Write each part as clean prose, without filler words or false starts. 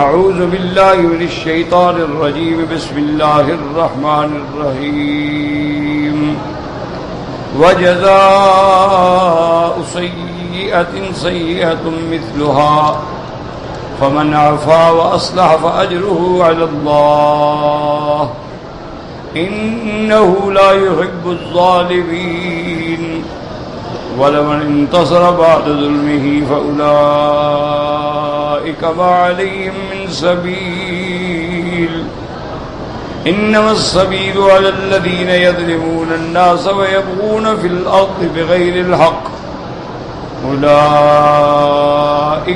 اعوذ باللہ من الشیطان الرجیم بسم اللہ الرحمن الرحیم وجزاء سیئة سیئة مثلها فمن عفا واصلح فاجره على الله انه لا يحب الظالمین ولمن انتصر بعد ظلمه فأولئك ما عليهم من سبيل إنما السبيل على الذين يظلمون الناس ويبغون في الأرض بغير الحق أولئك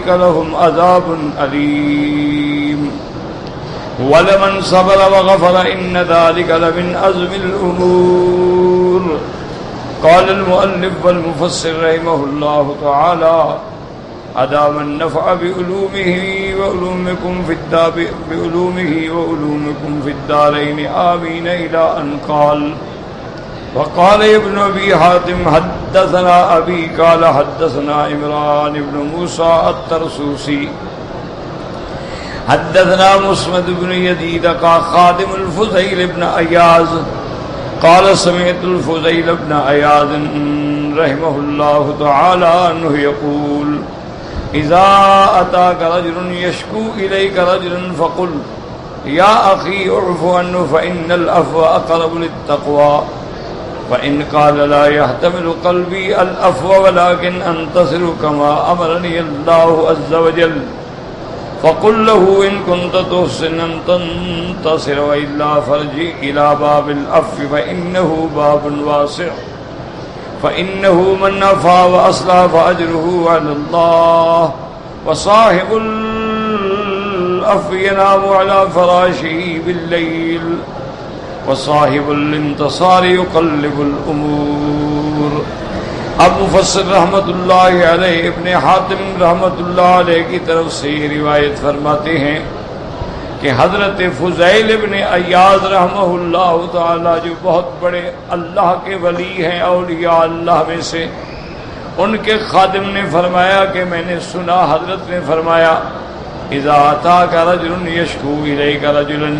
لهم عذاب أليم ولمن صبر وغفر إن ذلك لمن عزم الأمور. قال المؤلف والمفسر رحمه الله تعالى أدام النفع بعلومه وعلومكم في الدارين آمين إلى أن قال. وقال ابن أبي حاتم حدثنا أبي قال حدثنا عمران بن موسى الترسوسي حدثنا مسمد بن يزيد خادم الفضيل بن عياض قال سمعت الفضيل بن عياض رحمه الله تعالى عنه يقول إذا أتاك رجل يشكو إليك رجلا فقل يا أخي اعف عنه فإن العفو أقرب للتقوى فإن قال لا يحتمل قلبي العفو ولكن أنتصر كما أمرني الله عز وجل فقل له إن كنت تحسن أن تنتصر وإلا فارجع إلى باب العفو فإنه باب واسع فإنه من عفا وأصلح فأجره على الله وصاحب العفو ينام على فراشه بالليل وصاحب الانتصار يقلب الأمور. اب مفسر رحمت اللہ علیہ ابن حاتم رحمت اللہ علیہ کی طرف سے یہ روایت فرماتے ہیں کہ حضرت فضیل ابن عیاض رحمہ اللہ تعالی جو بہت بڑے اللہ کے ولی ہیں اولیاء اللہ میں سے، ان کے خادم نے فرمایا کہ میں نے سنا حضرت نے فرمایا اذا اتاک رجل یشکو الیک رجلا،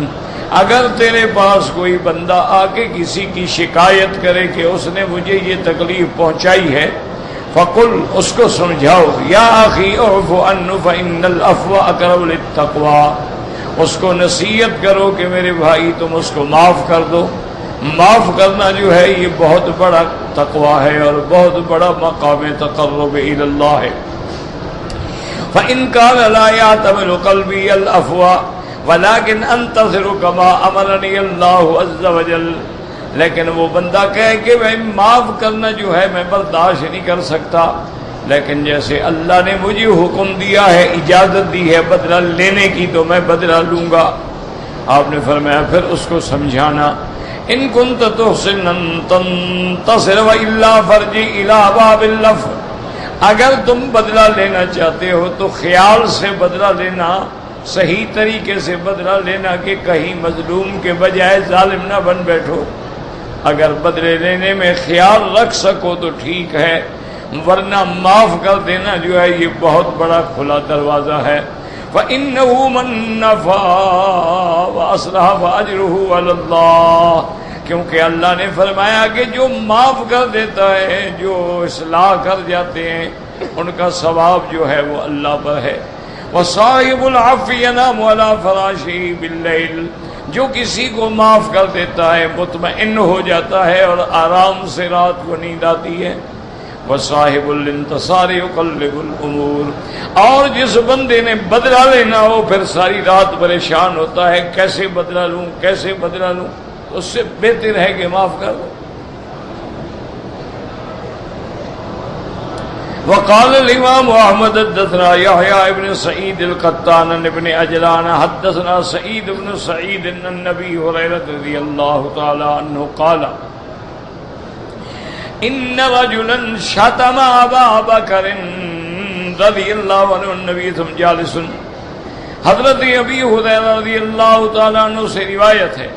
اگر تیرے پاس کوئی بندہ آ کے کسی کی شکایت کرے کہ اس نے مجھے یہ تکلیف پہنچائی ہے، فقل، اس کو سمجھاؤ، یا اخی اعف عنہ فإن العفو اقرب للتقوی، اس کو نصیحت کرو کہ میرے بھائی تم اس کو معاف کر دو. معاف کرنا جو ہے یہ بہت بڑا تقوی ہے اور بہت بڑا مقام تقرب الی اللہ ہے. فإن كان لا يعتمد قلبي العفو ولیکن انتصر کما امرنی اللہ عز وجل، لیکن وہ بندہ کہے کہ میں معاف کرنا جو ہے میں برداشت نہیں کر سکتا، لیکن جیسے اللہ نے مجھے حکم دیا ہے، اجازت دی ہے بدلہ لینے کی تو میں بدلہ لوں گا. آپ نے فرمایا پھر اس کو سمجھانا ان کنت تحسن ان تنتصر والا فارجع الی باب العفو، اگر تم بدلہ لینا چاہتے ہو تو خیال سے بدلہ لینا، صحیح طریقے سے بدلہ لینا کہ کہیں مظلوم کے بجائے ظالم نہ بن بیٹھو. اگر بدلے لینے میں خیال رکھ سکو تو ٹھیک ہے، ورنہ معاف کر دینا جو ہے یہ بہت بڑا کھلا دروازہ ہے. فَإِنَّهُ مَنْ عَفَا وَأَصْلَحَ فَأَجْرُهُ عَلَى اللَّهِ، کیونکہ اللہ نے فرمایا کہ جو معاف کر دیتا ہے، جو اصلاح کر جاتے ہیں، ان کا ثواب جو ہے وہ اللہ پر ہے. وصاحب العفو ينام على فراشه بالليل، جو کسی کو معاف کر دیتا ہے مطمئن ہو جاتا ہے اور آرام سے رات کو نیند آتی ہے. وصاحب الانتصار يقلب الامور، اور جس بندے نے بدلہ لینا ہو پھر ساری رات پریشان ہوتا ہے کیسے بدلہ لوں کیسے بدلہ لوں، اس سے بہتر ہے کہ معاف کر دو. وقال الامام احمد حدثنا يحيى بن سعيد القطان بن عجلان حدثنا سعيد بن سعيد ان النبي هريرة رضي الله تعالى عنه قال ان رجلا شتم ابا بكر رضي الله عنه النبي ثم جالس. حضرت ابی ہریرہ رضی اللہ تعالیٰ عنہ سے روایت ہے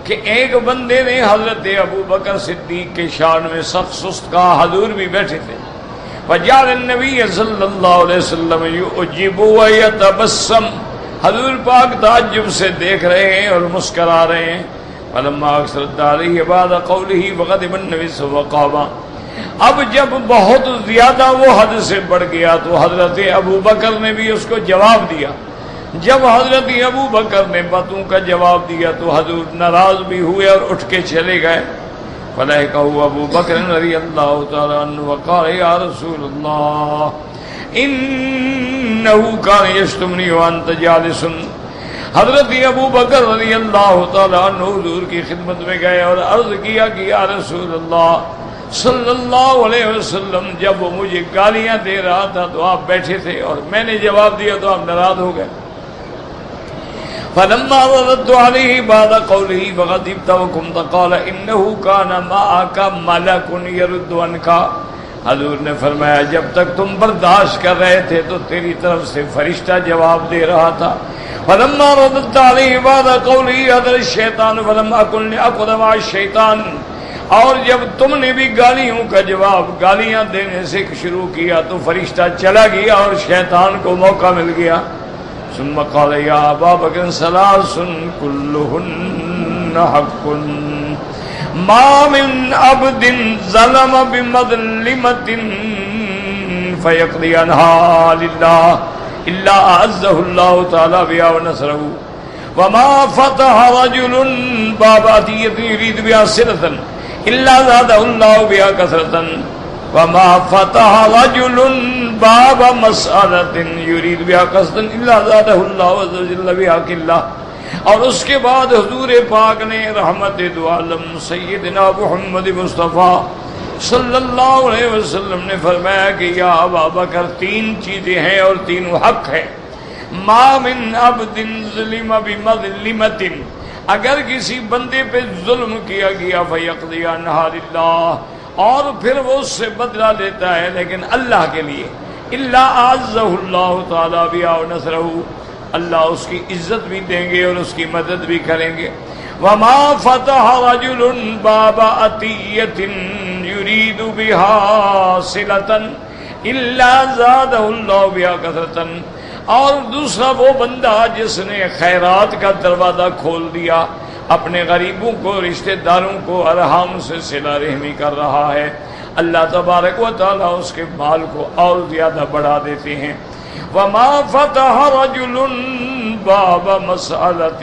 کہ ایک بندے نے حضرت ابو بکر صدیق کے شان میں سخت سست کہا، حضور بھی بیٹھے تھے. وجعل النبی صلی اللہ علیہ وسلم یعجب ویتبسم، حضور پاک تعجب سے دیکھ رہے ہیں اور مسکرا رہے ہیں. فلما اکثرت علیہ بعد قوله وغضب النبی صلی اللہ علیہ وسلم. اب جب بہت زیادہ وہ حد سے بڑھ گیا تو حضرت ابو بکر نے بھی اس کو جواب دیا. جب حضرت ابو بکر نے باتوں کا جواب دیا تو حضور ناراض بھی ہوئے اور اٹھ کے چلے گئے. فلحقہ ابو بکر رضی اللہ تعالی عنہ وقال یا رسول اللہ انہ کان یشتمنی وانت جالس. حضرت ابو بکر رضی اللہ تعالی عنہ حضور کی خدمت میں گئے اور عرض کیا کہ یا رسول اللہ صلی اللہ علیہ وسلم جب وہ مجھے گالیاں دے رہا تھا تو آپ بیٹھے تھے اور میں نے جواب دیا تو آپ ناراض ہو گئے. فلما رددت عليه بعد قوله فغضبت وكنت قال انه كان معك ملك يرد عنك. حضور نے فرمایا جب تک تم برداشت کر رہے تھے تو تیری طرف سے فرشتہ جواب دے رہا تھا. فلما رددت عليه بعد قوله هذا الشيطان فلم اكن لاقعد مع الشيطان. اور جب تم نے بھی گالیوں کا جواب گالیاں دینے سے شروع کیا تو فرشتہ چلا گیا اور شیطان کو موقع مل گیا. ثم قال یا ابا بکر ثلاث كلهن حق ما من عبد ظلم بمظلمة فيقضي عنها لله الا اعزه الله تعالى بها ونصره وما فتح رجل باب عطية يريد بها صلة الا زاده الله بها كثرة وما فتح رجل باب مسألة يريد بها قصدا الا زاده الله عز وجل بها قلة. اور اس کے بعد حضور پاک نے رحمت دو عالم سیدنا محمد مصطفیٰ صلی اللہ علیہ وسلم نے فرمایا کہ یا ابا بکر تین چیزیں ہیں اور تینوں حق ہے. ما من عبد ظلم بمظلمۃ اگر کسی بندے پہ ظلم کیا گیا فیقضی عنہا للہ اور پھر وہ اس سے بدلہ لیتا ہے لیکن اللہ کے لیے الا اعزہ اللہ تعالی بها ونصرہ اللہ اس کی عزت بھی دیں گے اور اس کی مدد بھی کریں گے. وما فتح رجل باب عطیۃ یرید بها صلۃ الا زادہ اللہ بها کثرۃ. اور دوسرا وہ بندہ جس نے خیرات کا دروازہ کھول دیا اپنے غریبوں کو رشتہ داروں کو ارحام سے صلہ رحمی کر رہا ہے اللہ تبارک و تعالی اس کے مال کو اور زیادہ بڑھا دیتے ہیں. وما فتح رجل باب مسألة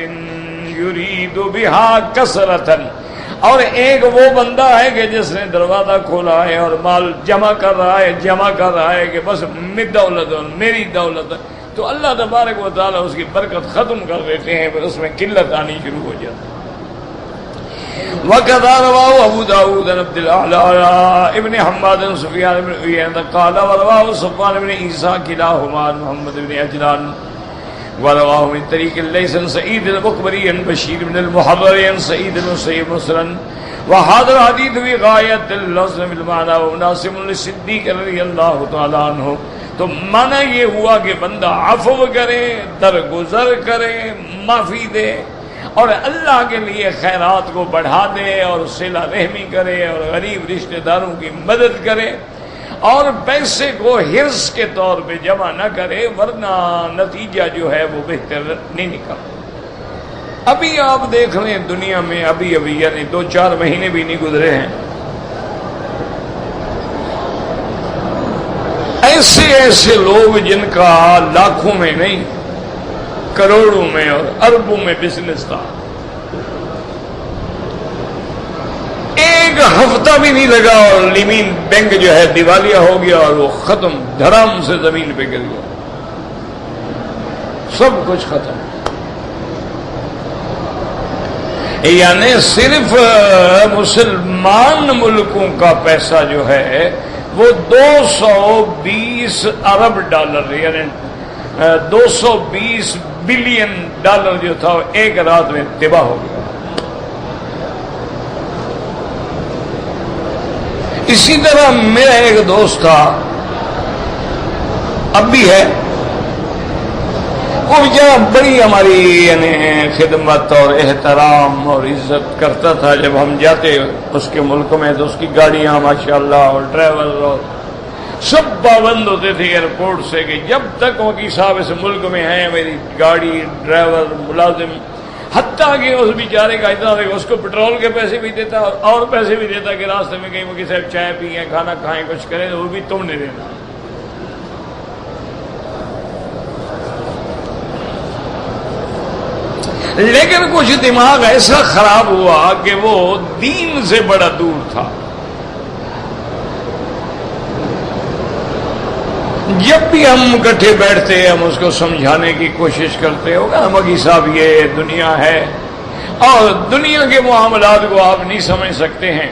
يريد بها كثرة اور ایک وہ بندہ ہے کہ جس نے دروازہ کھولا ہے اور مال جمع کر رہا ہے کہ بس دولت میری دولت تو اللہ تبارک و تعالی اس کی برکت ختم کر دیتے ہیں پھر اس میں قلت آنی شروع ہو جاتی ہے. وَكَذَا رَوَاهُ أَبُو دَاوُودَ عَنْ عَبْدِ الْأَعْلَى ابن حماد سفیان بن عیینہ قال ورواه صفوان بن عیسیٰ كلاهما عن محمد بن عجلان ورواه من طريق الليث عن سعيد المقبري عن بشير بن المحرر عن سعيد بن مسيب مسرا وهذا الحديث في غاية اللفظ بالمعنى ومناسب للصدیق رضی اللہ تعالی عنہ. تو معنی یہ ہوا کہ بندہ عفو کرے درگزر کرے معافی دے اور اللہ کے لیے خیرات کو بڑھا دے اور صلہ رحمی کرے اور غریب رشتہ داروں کی مدد کرے اور پیسے کو حرص کے طور پہ جمع نہ کرے ورنہ نتیجہ جو ہے وہ بہتر نہیں نکلتا. ابھی آپ دیکھ رہے ہیں دنیا میں ابھی یعنی 2-4 مہینے بھی نہیں گزرے ہیں ایسے لوگ جن کا لاکھوں میں نہیں کروڑوں میں اور اربوں میں بزنس تھا ایک ہفتہ بھی نہیں لگا اور لیمین بینک جو ہے دیوالیہ ہو گیا اور وہ ختم دھڑام سے زمین پہ گر گیا سب کچھ ختم. یعنی صرف مسلمان ملکوں کا پیسہ جو ہے وہ 220 ارب ڈالر یعنی 220 بلین ڈالر جو تھا وہ ایک رات میں تباہ ہو گیا. اسی طرح میرا ایک دوست تھا اب بھی ہے وہ بیچارہ بڑی ہماری یعنی خدمت اور احترام اور عزت کرتا تھا. جب ہم جاتے اس کے ملک میں تو اس کی گاڑیاں ماشاءاللہ اور ڈرائیور اور سب پابند ہوتے تھے ایئرپورٹ سے کہ جب تک وکیل صاحب اس ملک میں ہیں میری گاڑی ڈرائیور ملازم، حتیٰ کہ اس بیچارے کا اتنا تھا کہ اس کو پیٹرول کے پیسے بھی دیتا اور پیسے بھی دیتا کہ راستے میں کہیں وکیل صاحب چائے پئیں کھانا کھائیں کچھ کریں تو وہ بھی تم نے دینا. لیکن کچھ دماغ ایسا خراب ہوا کہ وہ دین سے بڑا دور تھا. جب بھی ہم اکٹھے بیٹھتے ہیں ہم اس کو سمجھانے کی کوشش کرتے ہوگا مگی صاحب یہ دنیا ہے اور دنیا کے معاملات کو آپ نہیں سمجھ سکتے ہیں.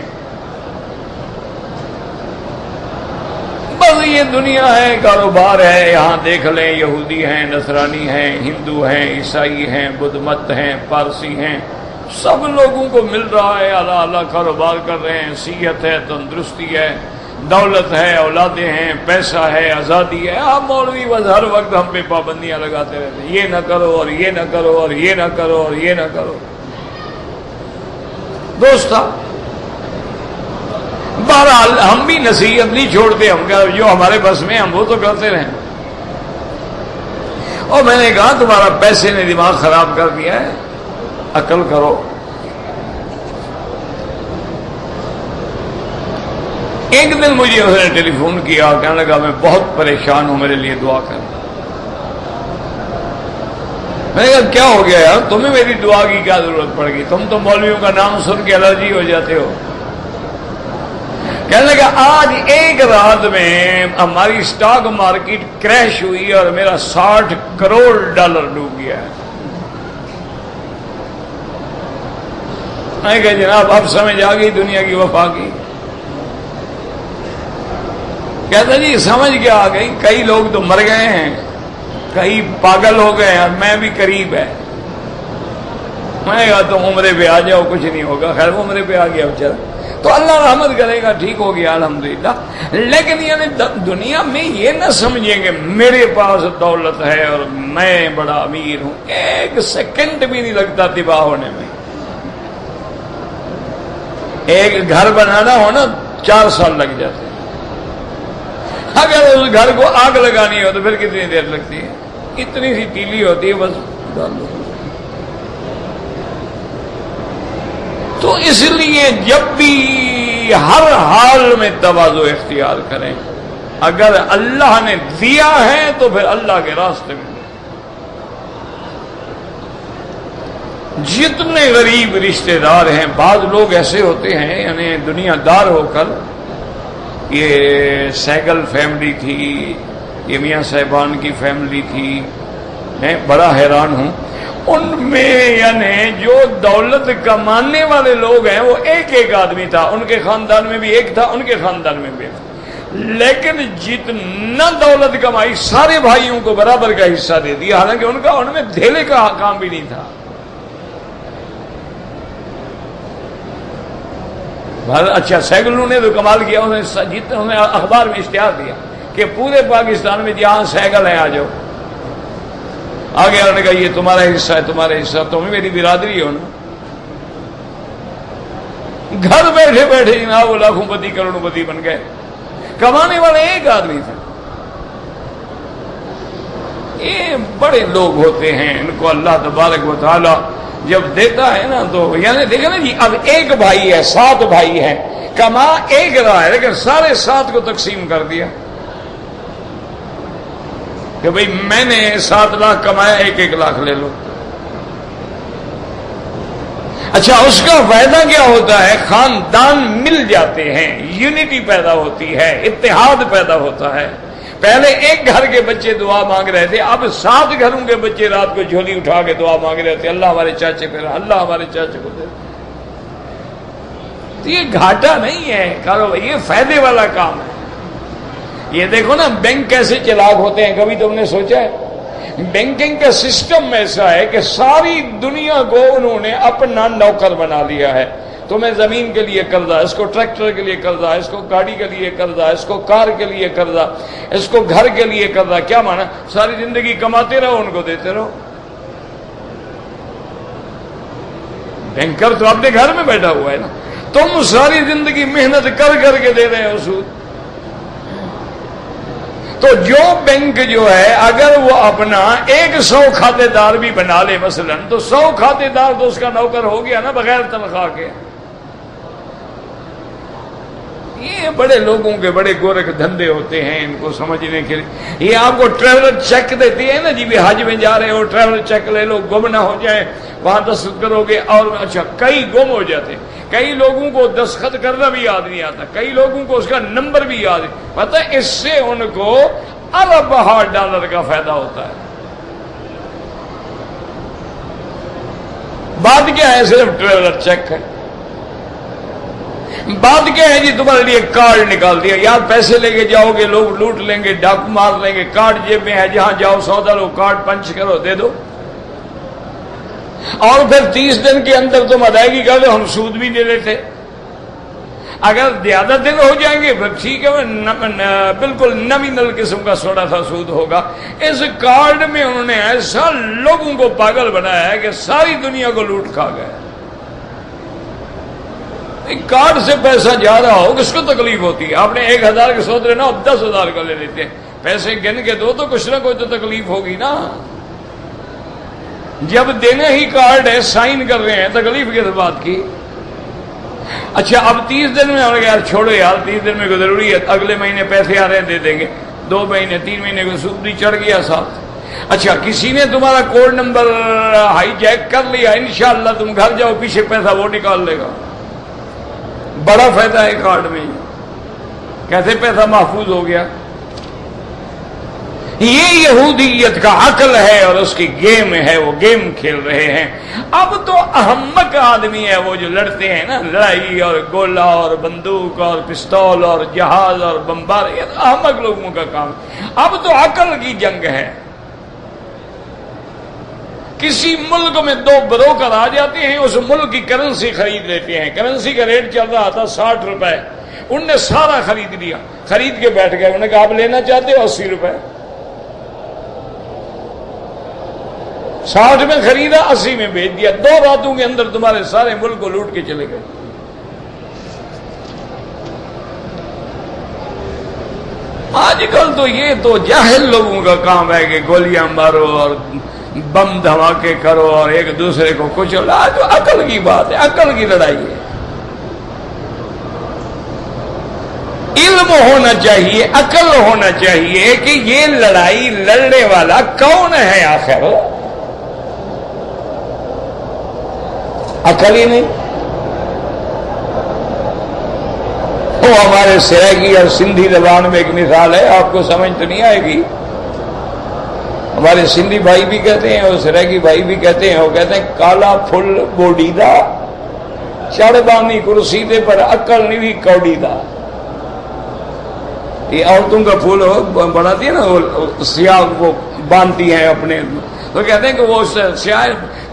بس یہ دنیا ہے، کاروبار ہے، یہاں دیکھ لیں یہودی ہیں، نصرانی ہیں، ہندو ہیں، عیسائی ہیں، بدھ مت ہیں، پارسی ہیں، سب لوگوں کو مل رہا ہے، اعلیٰ اعلیٰ کاروبار کر رہے ہیں، صحت ہے، تندرستی ہے، دولت ہے، اولادیں ہیں، پیسہ ہے، آزادی ہے. آپ مولوی بس ہر وقت ہم پہ پابندیاں لگاتے رہتے ہیں، یہ نہ کرو اور یہ نہ کرو اور یہ نہ کرو اور یہ نہ کرو. دوستہ بہرحال ہم بھی نصیحت نہیں چھوڑتے، ہم جو ہمارے بس میں ہم وہ تو کرتے رہیں. اور میں نے کہا تمہارا پیسے نے دماغ خراب کر دیا ہے، عقل کرو. ایک دن مجھے اس نے ٹیلی فون کیا، کہنے لگا میں بہت پریشان ہوں، میرے لیے دعا کر. میں نے کہا کیا ہو گیا یار، تمہیں میری دعا کی کیا ضرورت پڑ گئی، تم تو مولویوں کا نام سن کے الرجی ہو جاتے ہو. کہنے لگا آج ایک رات میں ہماری سٹاک مارکیٹ کریش ہوئی اور میرا $60 کروڑ ڈوب گیا ہے. میں نے کہا جناب اب سمجھ آ گئی دنیا کی وفا کی. کہتا جی سمجھ کیا آ گئی، کئی لوگ تو مر گئے ہیں، کئی پاگل ہو گئے ہیں اور میں بھی قریب ہے. میں نے کہا تم عمرے پہ آ جاؤ کچھ نہیں ہوگا. خیر عمرے پہ آ گیا بیچارہ تو اللہ رحمت کرے گا، ٹھیک ہو گیا الحمدللہ. لیکن یعنی دنیا میں یہ نہ سمجھیں کہ میرے پاس دولت ہے اور میں بڑا امیر ہوں. ایک سیکنڈ بھی نہیں لگتا تباہ ہونے میں. ایک گھر بنانا ہو نا 4 سال لگ جاتے ہیں، اگر اس گھر کو آگ لگانی ہو تو پھر کتنی دیر لگتی ہے؟ اتنی سی تیلی ہوتی ہے بس ڈال دو. تو اس لیے جب بھی ہر حال میں تواضع اختیار کریں. اگر اللہ نے دیا ہے تو پھر اللہ کے راستے میں. جتنے غریب رشتہ دار ہیں، بعض لوگ ایسے ہوتے ہیں یعنی دنیا دار ہو کر، یہ سہگل فیملی تھی، یہ میاں صاحبان کی فیملی تھی، میں بڑا حیران ہوں. ان میں یعنی جو دولت کمانے والے لوگ ہیں وہ ایک آدمی تھا، ان کے خاندان میں بھی ایک تھا، ان کے خاندان میں بھی ایک تھا. لیکن جتنا دولت کمائی سارے بھائیوں کو برابر کا حصہ دے دیا، حالانکہ ان میں دھیلے کا کام بھی نہیں تھا. اچھا سہگلوں نے تو کمال کیا، انہوں نے اخبار میں اشتہار دیا کہ پورے پاکستان میں جہاں سہگل ہیں آ جاؤ. آگے انہوں نے کہا یہ تمہارا حصہ ہے، تمہارا حصہ، تم ہی میری برادری ہو نا. گھر بیٹھے بیٹھے جناب وہ لاکھوں پتی کروڑوں پتی بن گئے. کمانے والے ایک آدمی تھا. یہ بڑے لوگ ہوتے ہیں، ان کو اللہ تبارک و تعالی جب دیتا ہے نا تو یعنی دیکھیں نا جی اب ایک بھائی ہے، 7 بھائی ہیں، کما ایک رہا ہے لیکن سارے 7 کو تقسیم کر دیا کہ بھئی میں نے 7 لاکھ کمایا، 1 لاکھ لے لو. اچھا اس کا فائدہ کیا ہوتا ہے؟ خاندان مل جاتے ہیں، یونٹی پیدا ہوتی ہے، اتحاد پیدا ہوتا ہے. پہلے ایک گھر کے بچے دعا مانگ رہے تھے، اب 7 گھروں کے بچے رات کو جھولی اٹھا کے دعا مانگ رہے تھے، اللہ ہمارے چاچے پہ، اللہ ہمارے چاچے کو دے. تو یہ گھاٹا نہیں ہے کاروبار، یہ فائدے والا کام ہے. یہ دیکھو نا بینک کیسے چلاک ہوتے ہیں، کبھی تم نے سوچا ہے؟ بینکنگ کا سسٹم ایسا ہے کہ ساری دنیا کو انہوں نے اپنا نوکر بنا لیا ہے. تمہیں زمین کے لیے قرضہ، اس کو ٹریکٹر کے لیے قرضہ، اس کو گاڑی کے لیے قرضہ، اس کو کار کے لیے قرضہ، اس کو گھر کے لیے قرضہ. کیا مانا؟ ساری زندگی کماتے رہو، ان کو دیتے رہو. بینکر تو اپنے گھر میں بیٹھا ہوا ہے نا، تم ساری زندگی محنت کر کر کے دے رہے ہو سود. تو جو بینک جو ہے اگر وہ اپنا 100 کھاتے دار بھی بنا لے مثلا، تو 100 کھاتے دار تو اس کا نوکر ہو گیا نا بغیر تنخواہ کے۔ یہ بڑے لوگوں کے بڑے گورکھ دھندے ہوتے ہیں، ان کو سمجھنے کے لیے یہ آپ کو ٹریولر چیک دیتی ہے نا جی، بھی حج میں جا رہے ہو ٹریولر چیک لے لو، گم نہ ہو جائے، وہاں دستخط کرو گے۔ اور اچھا کئی گم ہو جاتے ہیں، کئی لوگوں کو دستخط کرنا بھی یاد نہیں آتا، کئی لوگوں کو اس کا نمبر بھی یاد ہے، پتہ ہے اس سے ان کو ارب $1 کا فائدہ ہوتا ہے۔ بات کیا ہے؟ صرف ٹریولر چیک ہے۔ بات کیا ہے جی؟ تمہارے لیے کارڈ نکال دیا، یار پیسے لے کے جاؤ گے، لوگ لوٹ لیں گے، ڈاکو مار لیں گے، کارڈ جیب میں ہے، جہاں جاؤ سودا لو، کارڈ پنچ کرو، دے دو، اور پھر 30 دن کے اندر تم ادائیگی کر دو، ہم سود بھی دے لیتے۔ اگر زیادہ دن ہو جائیں گے پھر ٹھیک ہے، بالکل نامینل قسم کا تھوڑا سا سود ہوگا۔ اس کارڈ میں انہوں نے ایسا لوگوں کو پاگل بنایا ہے کہ ساری دنیا کو لوٹ کھا گئے۔ کارڈ سے پیسہ جا رہا ہو کس کو تکلیف ہوتی ہے؟ آپ نے 1000 کے سوچ رہے نا، اب 10,000 کا لے لیتے ہیں، پیسے گن کے دو تو کچھ نہ کوئی تو تکلیف ہوگی نا۔ جب دینا ہی کارڈ ہے، سائن کر رہے ہیں، تکلیف کس بات کی؟ اچھا اب 30 دن میں ہم نے کہا یار چھوڑو یار، 30 دن میں کوئی ضروری ہے، اگلے مہینے پیسے آ رہے ہیں دے دیں گے، 2 مہینے 3 مہینے کو سود بھی چڑھ گیا ساتھ۔ اچھا کسی نے تمہارا کوڈ نمبر ہائی جیک کر لیا، انشاءاللہ تم گھر جاؤ پیچھے پیسہ وہ نکال لے گا۔ بڑا فائدہ ہے کارڈ میں، کیسے پیسہ محفوظ ہو گیا؟ یہ یہودیت کا عقل ہے اور اس کی گیم ہے، وہ گیم کھیل رہے ہیں۔ اب تو احمق آدمی ہے وہ جو لڑتے ہیں نا، لڑائی اور گولہ اور بندوق اور پستول اور جہاز اور بمبار، یہ احمق لوگوں کا کام۔ اب تو عقل کی جنگ ہے۔ کسی ملک میں 2 بروکر آ جاتے ہیں، اس ملک کی کرنسی خرید لیتے ہیں، کرنسی کا ریٹ چل رہا تھا 60 روپے، ان نے سارا خرید لیا، خرید کے بیٹھ گئے، انہوں نے کہا آپ لینا چاہتے ہو 80 روپے، 60 میں خریدا 80 میں بیچ دیا، 2 راتوں کے اندر تمہارے سارے ملک کو لوٹ کے چلے گئے۔ آج کل تو یہ تو جاہل لوگوں کا کام ہے کہ گولیاں مارو اور بم دھماکے کرو اور ایک دوسرے کو کچلو۔ جو عقل کی بات ہے، عقل کی لڑائی ہے۔ علم ہونا چاہیے، عقل ہونا چاہیے کہ یہ لڑائی لڑنے والا کون ہے آخر، عقل ہی نہیں۔ وہ ہمارے سرائیکی اور سندھی زبان میں ایک مثال ہے، آپ کو سمجھ تو نہیں آئے گی۔ ہمارے سندھی بھائی بھی کہتے ہیں اور سرائیکی بھائی بھی کہتے ہیں، وہ کہتے ہیں کالا پھل بوڈی دا، چڑھ بانی کرسی دے پر عقل نہیں بھی کوڈی دا۔ یہ عورتوں کا پھول بناتی ہے نا، وہ سیاہ وہ باندھتی ہیں اپنے، تو کہتے ہیں کہ وہ سیاہ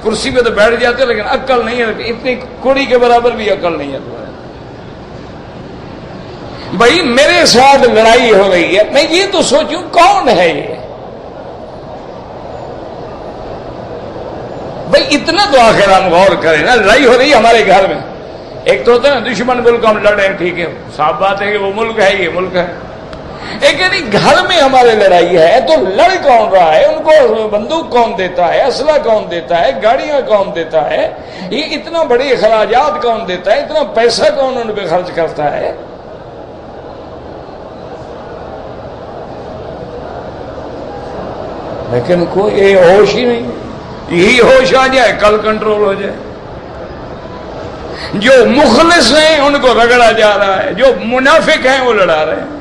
کرسی پہ تو بیٹھ جاتے ہیں لیکن عقل نہیں ہے، اتنی کوڑی کے برابر بھی عقل نہیں ہے تمہارے۔ بھائی میرے ساتھ لڑائی ہو رہی ہے، میں یہ تو سوچوں کون ہے یہ؟ بھائی اتنا تو آخر ہم غور کریں نا، لڑائی ہو رہی ہے ہمارے گھر میں، ایک تو ہوتا ہے نا دشمن ملک ہم لڑ رہے ہیں، ٹھیک ہے صاف بات ہے کہ وہ ملک ہے، یہ ملک ہے، ایک یعنی گھر میں ہمارے لڑائی ہے تو لڑ کون رہا ہے، ان کو بندوق کون دیتا ہے، اسلحہ کون دیتا ہے، گاڑیاں کون دیتا ہے، یہ اتنا بڑے اخراجات کون دیتا ہے، اتنا پیسہ کون ان پہ خرچ کرتا ہے؟ لیکن کوئی ہوش ہی نہیں، یہی ہوش آ جائے کل کنٹرول ہو جائے۔ جو مخلص ہیں ان کو رگڑا جا رہا ہے، جو منافق ہیں وہ لڑا رہے ہیں۔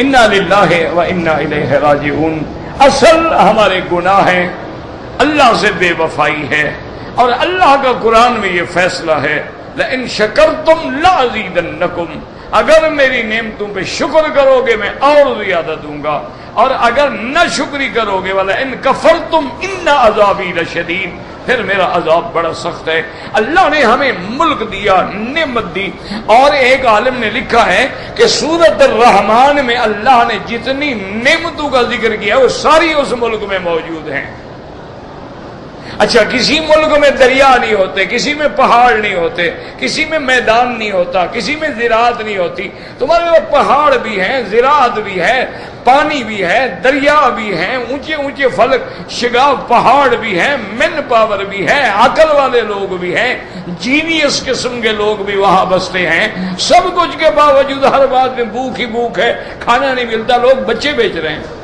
انا للہ و انا الیہ راجعون۔ اصل ہمارے گناہ ہیں، اللہ سے بے وفائی ہے، اور اللہ کا قرآن میں یہ فیصلہ ہے لئن شکرتم لازیدنکم، اگر میری نعمتوں پہ شکر کرو گے میں اور زیادہ دوں گا، اور اگر نہ شکری کرو گے وَلَئِن كَفَرْتُمْ إِنَّ عَذَابِي لَشَدِيدٌ، پھر میرا عذاب بڑا سخت ہے۔ اللہ نے ہمیں ملک دیا، نعمت دی، اور ایک عالم نے لکھا ہے کہ سورۃ الرحمن میں اللہ نے جتنی نعمتوں کا ذکر کیا وہ ساری اس ملک میں موجود ہیں۔ اچھا کسی ملک میں دریا نہیں ہوتے، کسی میں پہاڑ نہیں ہوتے، کسی میں میدان نہیں ہوتا، کسی میں زراعت نہیں ہوتی، تمہارے وہ پہاڑ بھی ہیں، زراعت بھی ہے، پانی بھی ہے، دریا بھی ہیں، اونچے اونچے فلک شگاف پہاڑ بھی ہیں، مین پاور بھی ہے، عقل والے لوگ بھی ہیں، جینیس قسم کے لوگ بھی وہاں بستے ہیں، سب کچھ کے باوجود ہر بات میں بھوک ہی بھوک ہے، کھانا نہیں ملتا، لوگ بچے بیچ رہے ہیں۔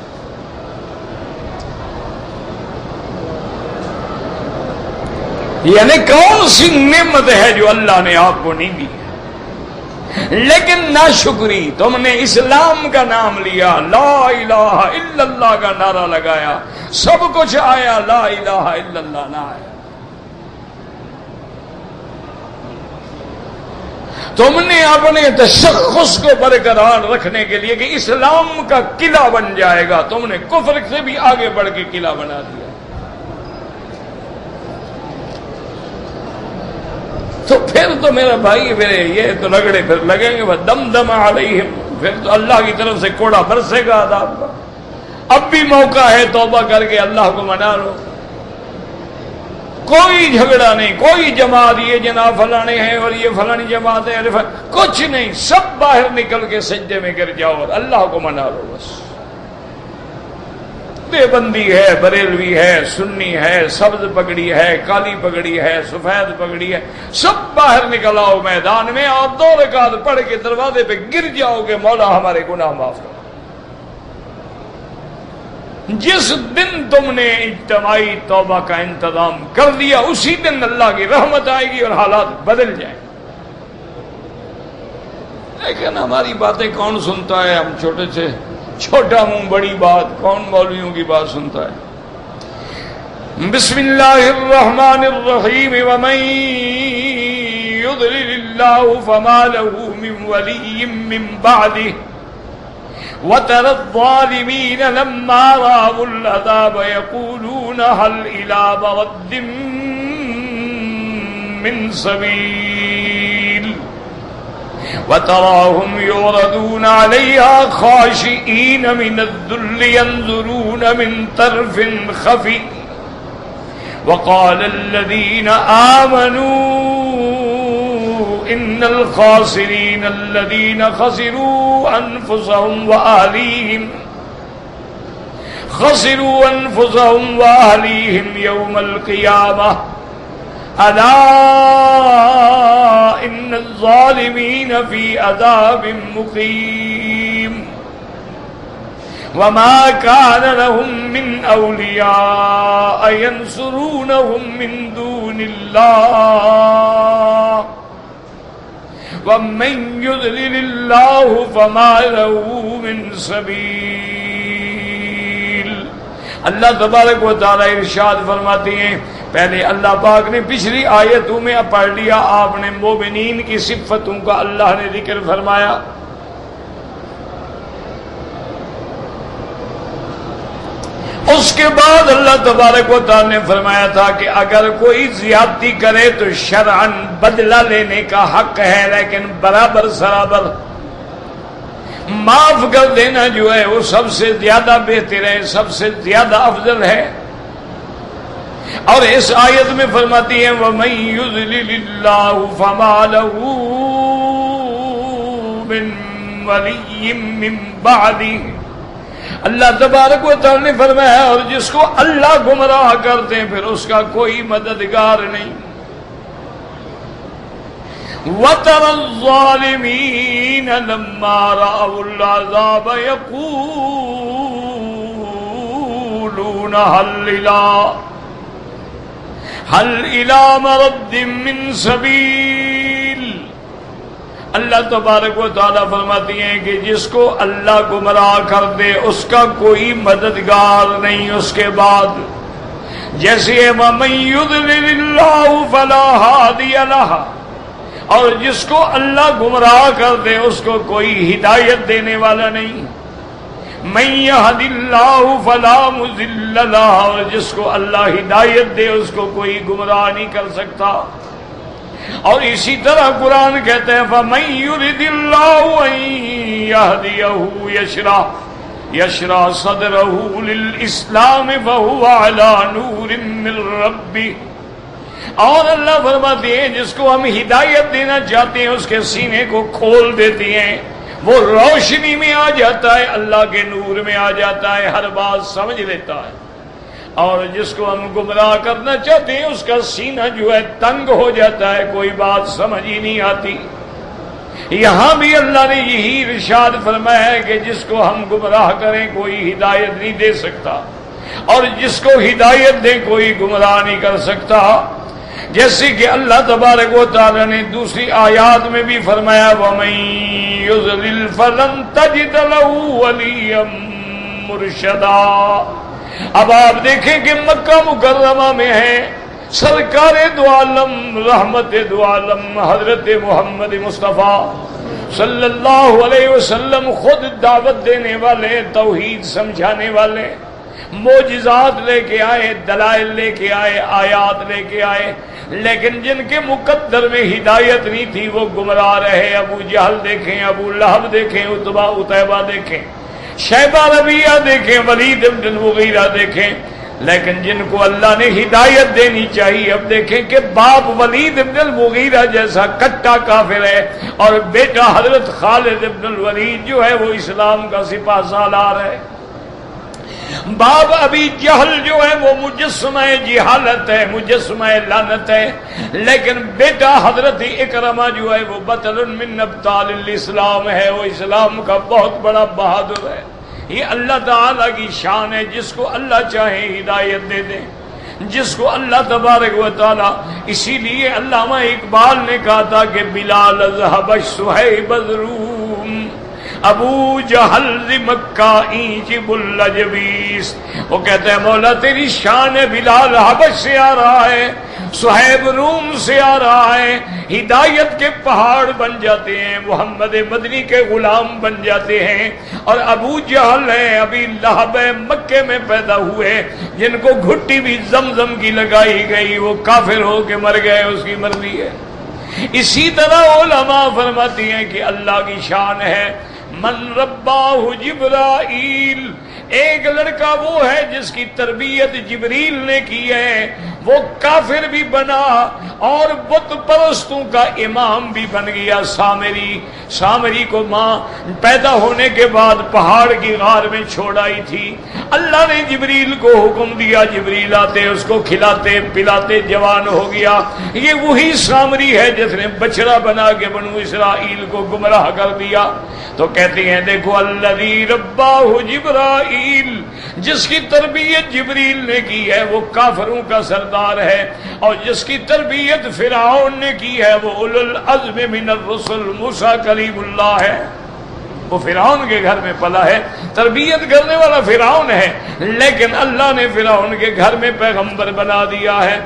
یعنی کون سی نعمت ہے جو اللہ نے آپ کو نہیں دی؟ لیکن ناشکری، تم نے اسلام کا نام لیا، لا الہ الا اللہ کا نعرہ لگایا، سب کچھ آیا، لا الہ الا اللہ نہ آیا۔ تم نے اپنے تشخص کو برقرار رکھنے کے لیے کہ اسلام کا قلعہ بن جائے گا، تم نے کفر سے بھی آگے بڑھ کے قلعہ بنا دیا۔ تو پھر تو میرا بھائی میرے یہ تو رگڑے پھر لگیں گے، وہ دم دم علیہم، پھر تو اللہ کی طرف سے کوڑا برسے گا عذاب کا۔ اب بھی موقع ہے توبہ کر کے اللہ کو منا لو، کوئی جھگڑا نہیں، کوئی جماعت یہ جناب فلانے ہیں اور یہ فلانی جماعت ہے، کچھ نہیں، سب باہر نکل کے سجدے میں گر جاؤ اور اللہ کو منا لو بس۔ دیوبندی ہے، بریلوی ہے، سنی ہے، سبز پگڑی ہے، کالی پگڑی ہے، سفید پگڑی ہے، سب باہر نکل آؤ میدان میں اور 2 رکعت پڑھ کے دروازے پہ گر جاؤ کہ مولا ہمارے گناہ معاف کرو۔ جس دن تم نے اجتماعی توبہ کا انتظام کر دیا اسی دن اللہ کی رحمت آئے گی اور حالات بدل جائیں۔ لیکن ہماری باتیں کون سنتا ہے؟ ہم چھوٹے سے چھوٹا منہ بڑی بات، کون مولویوں کی بات سنتا ہے؟ بسم اللہ الرحمن الرحیم ومن یضلل اللہ فما له من ولی من بعده وترى الظالمین لما رأوا العذاب یقولون هل الى مرد من سبیل وتراهم يعرضون عليها خاشعين من الذل ينظرون من طرف خفي وقال الذين آمنوا إن الخاسرين الذين خسروا أنفسهم وأهليهم يوم القيامة ألا إن الظالمين في عذاب مقيم وما كان لهم من أولياء ينصرونهم من دون الله ومن يضلل الله فما له من سبيل۔ اللہ تبارک و تعالی ارشاد فرماتے ہیں، پہلے اللہ پاک نے پچھلی آیتوں میں پڑھ لیا، آپ نے مومنین کی صفتوں کا اللہ نے ذکر فرمایا۔ اس کے بعد اللہ تبارک و تعالی نے فرمایا تھا کہ اگر کوئی زیادتی کرے تو شرعاً بدلہ لینے کا حق ہے، لیکن برابر سرابر معاف کر دینا جو ہے وہ سب سے زیادہ بہتر ہے، سب سے زیادہ افضل ہے۔ اور اس آیت میں فرماتی ہے وَمَن يُضْلِلِ اللَّهُ فَمَا لَهُ مِن وَلِيٍّ مِّن بَعْدِهِ۔ اللہ تبارک و تعالی نے فرمایا اور جس کو اللہ گمراہ کرتے ہیں پھر اس کا کوئی مددگار نہیں۔ وَتَرَى الظَّالِمِينَ لَمَّا رَأَوُا الْعَذَابَ يَقُولُونَ هَلْ إِلَى مَرَدٍ مِّن سَبِيلٍ۔ اللہ تبارک و تعالیٰ فرماتی ہیں کہ جس کو اللہ گمراہ کر دے اس کا کوئی مددگار نہیں اس کے بعد، جیسے وَمَن يُضْلِلِ اللَّهُ فَلَا هَادِيَ لَهُ، اور جس کو اللہ گمراہ کر دے اس کو کوئی ہدایت دینے والا نہیں۔ مَن يَهْدِ اللَّهُ فَلَا مُضِلَّ لَهُ، اور جس کو اللہ ہدایت دے اس کو کوئی گمراہ نہیں کر سکتا۔ اور اسی طرح قرآن کہتے ہیں فَمَن يُرِدِ اللَّهُ أَن يَهْدِيَهُ یشرح صدرہ للاسلام فہو علی نور من ربہ. اور اللہ فرماتے ہیں جس کو ہم ہدایت دینا چاہتے ہیں اس کے سینے کو کھول دیتے ہیں، وہ روشنی میں آ جاتا ہے، اللہ کے نور میں آ جاتا ہے، ہر بات سمجھ لیتا ہے. اور جس کو ہم گمراہ کرنا چاہتے ہیں اس کا سینہ جو ہے تنگ ہو جاتا ہے، کوئی بات سمجھ ہی نہیں آتی. یہاں بھی اللہ نے یہی ارشاد فرمایا ہے کہ جس کو ہم گمراہ کریں کوئی ہدایت نہیں دے سکتا، اور جس کو ہدایت دیں کوئی گمراہ نہیں کر سکتا. جیسے کہ اللہ تبارک و تعالی نے دوسری آیات میں بھی فرمایا وَمَن يُضْلِلْ فَلَن تَجِدَ لَهُ وَلِيًّا مُرْشِدًا. اب آپ دیکھیں کہ مکہ مکرمہ میں ہے سرکار دو عالم رحمت دو عالم حضرت محمد مصطفیٰ صلی اللہ علیہ وسلم، خود دعوت دینے والے، توحید سمجھانے والے، معجزات لے کے آئے، دلائل لے کے آئے، آیات لے کے آئے، لیکن جن کے مقدر میں ہدایت نہیں تھی وہ گمراہ رہے. ابو جہل دیکھیں، ابو لہب دیکھیں، عتبہ عتیبہ دیکھیں، شیبہ ربیعہ دیکھیں، ولید بن المغیرہ دیکھیں. لیکن جن کو اللہ نے ہدایت دینی چاہیے، اب دیکھیں کہ باپ ولید بن المغیرہ جیسا کٹا کافر ہے اور بیٹا حضرت خالد بن الولید جو ہے وہ اسلام کا سپاہ سالار ہے. باپ ابی جہل جو ہے وہ مجسمہ جہالت ہے، مجسمہ لعنت ہے، لیکن بیٹا حضرت اکرمہ جو ہے وہ بطل من ابطال الاسلام ہے، وہ اسلام کا بہت بڑا بہادر ہے. یہ اللہ تعالیٰ کی شان ہے، جس کو اللہ چاہے ہدایت دے دیں، جس کو اللہ تبارک و تعالیٰ. اسی لیے علامہ اقبال نے کہا تھا کہ بلال از حبش صہیب از روم ابو جہل ز مکہ اینچ بلجویس. وہ کہتے ہیں مولا تیری شان ہے، بلال حبش سے آ رہا ہے، صہیب روم سے آ رہا ہے، ہدایت کے پہاڑ بن جاتے ہیں، محمد مدنی کے غلام بن جاتے ہیں. اور ابو جہل ہے، ابی لہب ہے، مکے میں پیدا ہوئے، جن کو گھٹی بھی زمزم کی لگائی گئی، وہ کافر ہو کے مر گئے، اس کی مرضی ہے. اسی طرح علماء فرماتی ہیں کہ اللہ کی شان ہے من رباہ جبرائیل. ایک لڑکا وہ ہے جس کی تربیت جبریل نے کی ہے، وہ کافر بھی بنا اور بت پرستوں کا امام بھی بن گیا. سامری کو ماں پیدا ہونے کے بعد پہاڑ کی غار میں چھوڑ آئی تھی. اللہ نے جبریل کو حکم دیا، جبریل آتے اس کو کھلاتے پلاتے جوان ہو گیا. یہ وہی سامری ہے جس نے بچڑا بنا کے بنو اسرائیل کو گمراہ کر دیا. تو کہتے ہیں دیکھو الذی رباہ جبرائیل، جس کی تربیت جبریل نے کی ہے وہ کافروں کا سردار ہے، اور جس کی تربیت فرعون نے کی ہے وہ اولو العزم من الرسل موسیٰ کلیم اللہ ہے. وہ فرعون کے گھر میں پلا ہے، تربیت کرنے والا فرعون ہے، لیکن اللہ نے فرعون کے گھر میں پیغمبر بنا دیا ہے.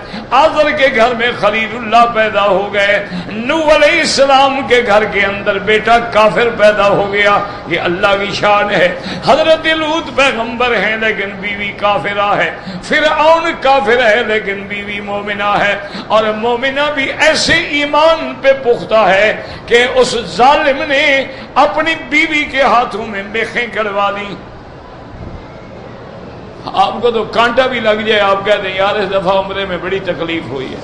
آزر کے گھر میں خلیل اللہ پیدا ہو گئے، نوح علیہ السلام کے گھر کے اندر بیٹا کافر پیدا ہو گیا. یہ اللہ کی شان ہے. حضرت لوط پیغمبر ہیں لیکن بیوی کافرہ ہے، فرعون کافر ہے لیکن بیوی مومنہ ہے، اور مومنہ بھی ایسے ایمان پہ پختہ ہے کہ اس ظالم نے اپنی بیوی کے ہاتھوں میں میخیں کڑوا دی. آپ کو تو کانٹا بھی لگ جائے، آپ کہتے ہیں یار اس دفعہ عمرے میں بڑی تکلیف ہوئی ہے،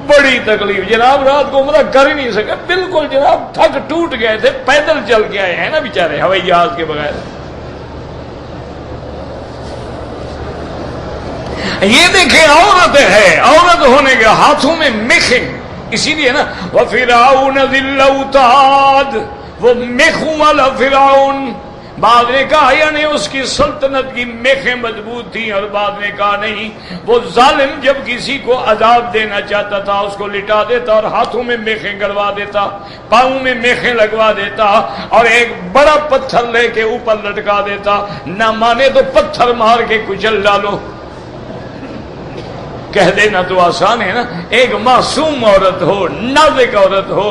بڑی تکلیف. جناب رات کو عمرہ کر ہی نہیں سکے، بالکل جناب تھک ٹوٹ گئے تھے، پیدل چل کے آئے ہیں نا بیچارے ہوائی جہاز کے بغیر. یہ دیکھیں عورت ہے، عورت ہونے کے ہاتھوں میں میخیں. اسی لیے نا وَفِرْعَوْنَ ذِي الْأَوْتَادِ، وہ میخوں والا فرعون. بعد نے کہا یعنی اس کی سلطنت کی میخیں مضبوط تھیں، اور بعد نے کہا نہیں، وہ ظالم جب کسی کو عذاب دینا چاہتا تھا اس کو لٹا دیتا اور ہاتھوں میں میخیں گڑوا دیتا، پاؤں میں میخیں لگوا دیتا، اور ایک بڑا پتھر لے کے اوپر لٹکا دیتا. نہ مانے تو پتھر مار کے کچل ڈالو. کہہ دینا تو آسان ہے نا، ایک معصوم عورت ہو، نازک عورت ہو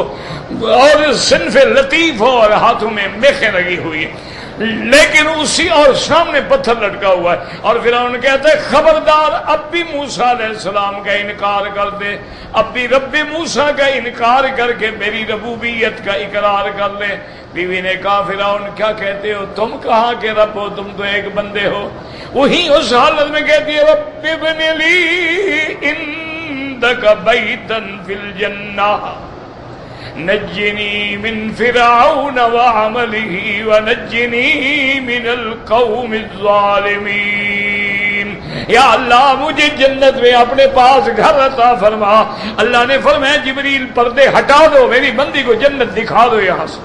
اور صنف لطیف ہو اور ہاتھوں میں میخیں لگی ہوئی ہے. لیکن اسی اور سامنے پتھر لٹکا ہوا ہے، اور فرعون کہتا ہے خبردار اب بھی موسیٰ علیہ السلام کا انکار کر دے، اب بھی رب موسیٰ کا انکار کر کے میری ربوبیت کا اقرار کر لے۔ بیوی نے کہا فرعون کیا کہتے ہو، تم کہاں کے رب ہو، تم تو ایک بندے ہو۔ وہی اس حالت میں کہتی ہے رب ابن لی عندک بیتا فی الجنہ نجنی من فرعون وعملہ ونجنی من القوم الظالمین۔ یا اللہ مجھے جنت میں اپنے پاس گھر عطا فرما۔ اللہ نے فرمایا جبریل پردے ہٹا دو، میری بندی کو جنت دکھا دو یہاں سے۔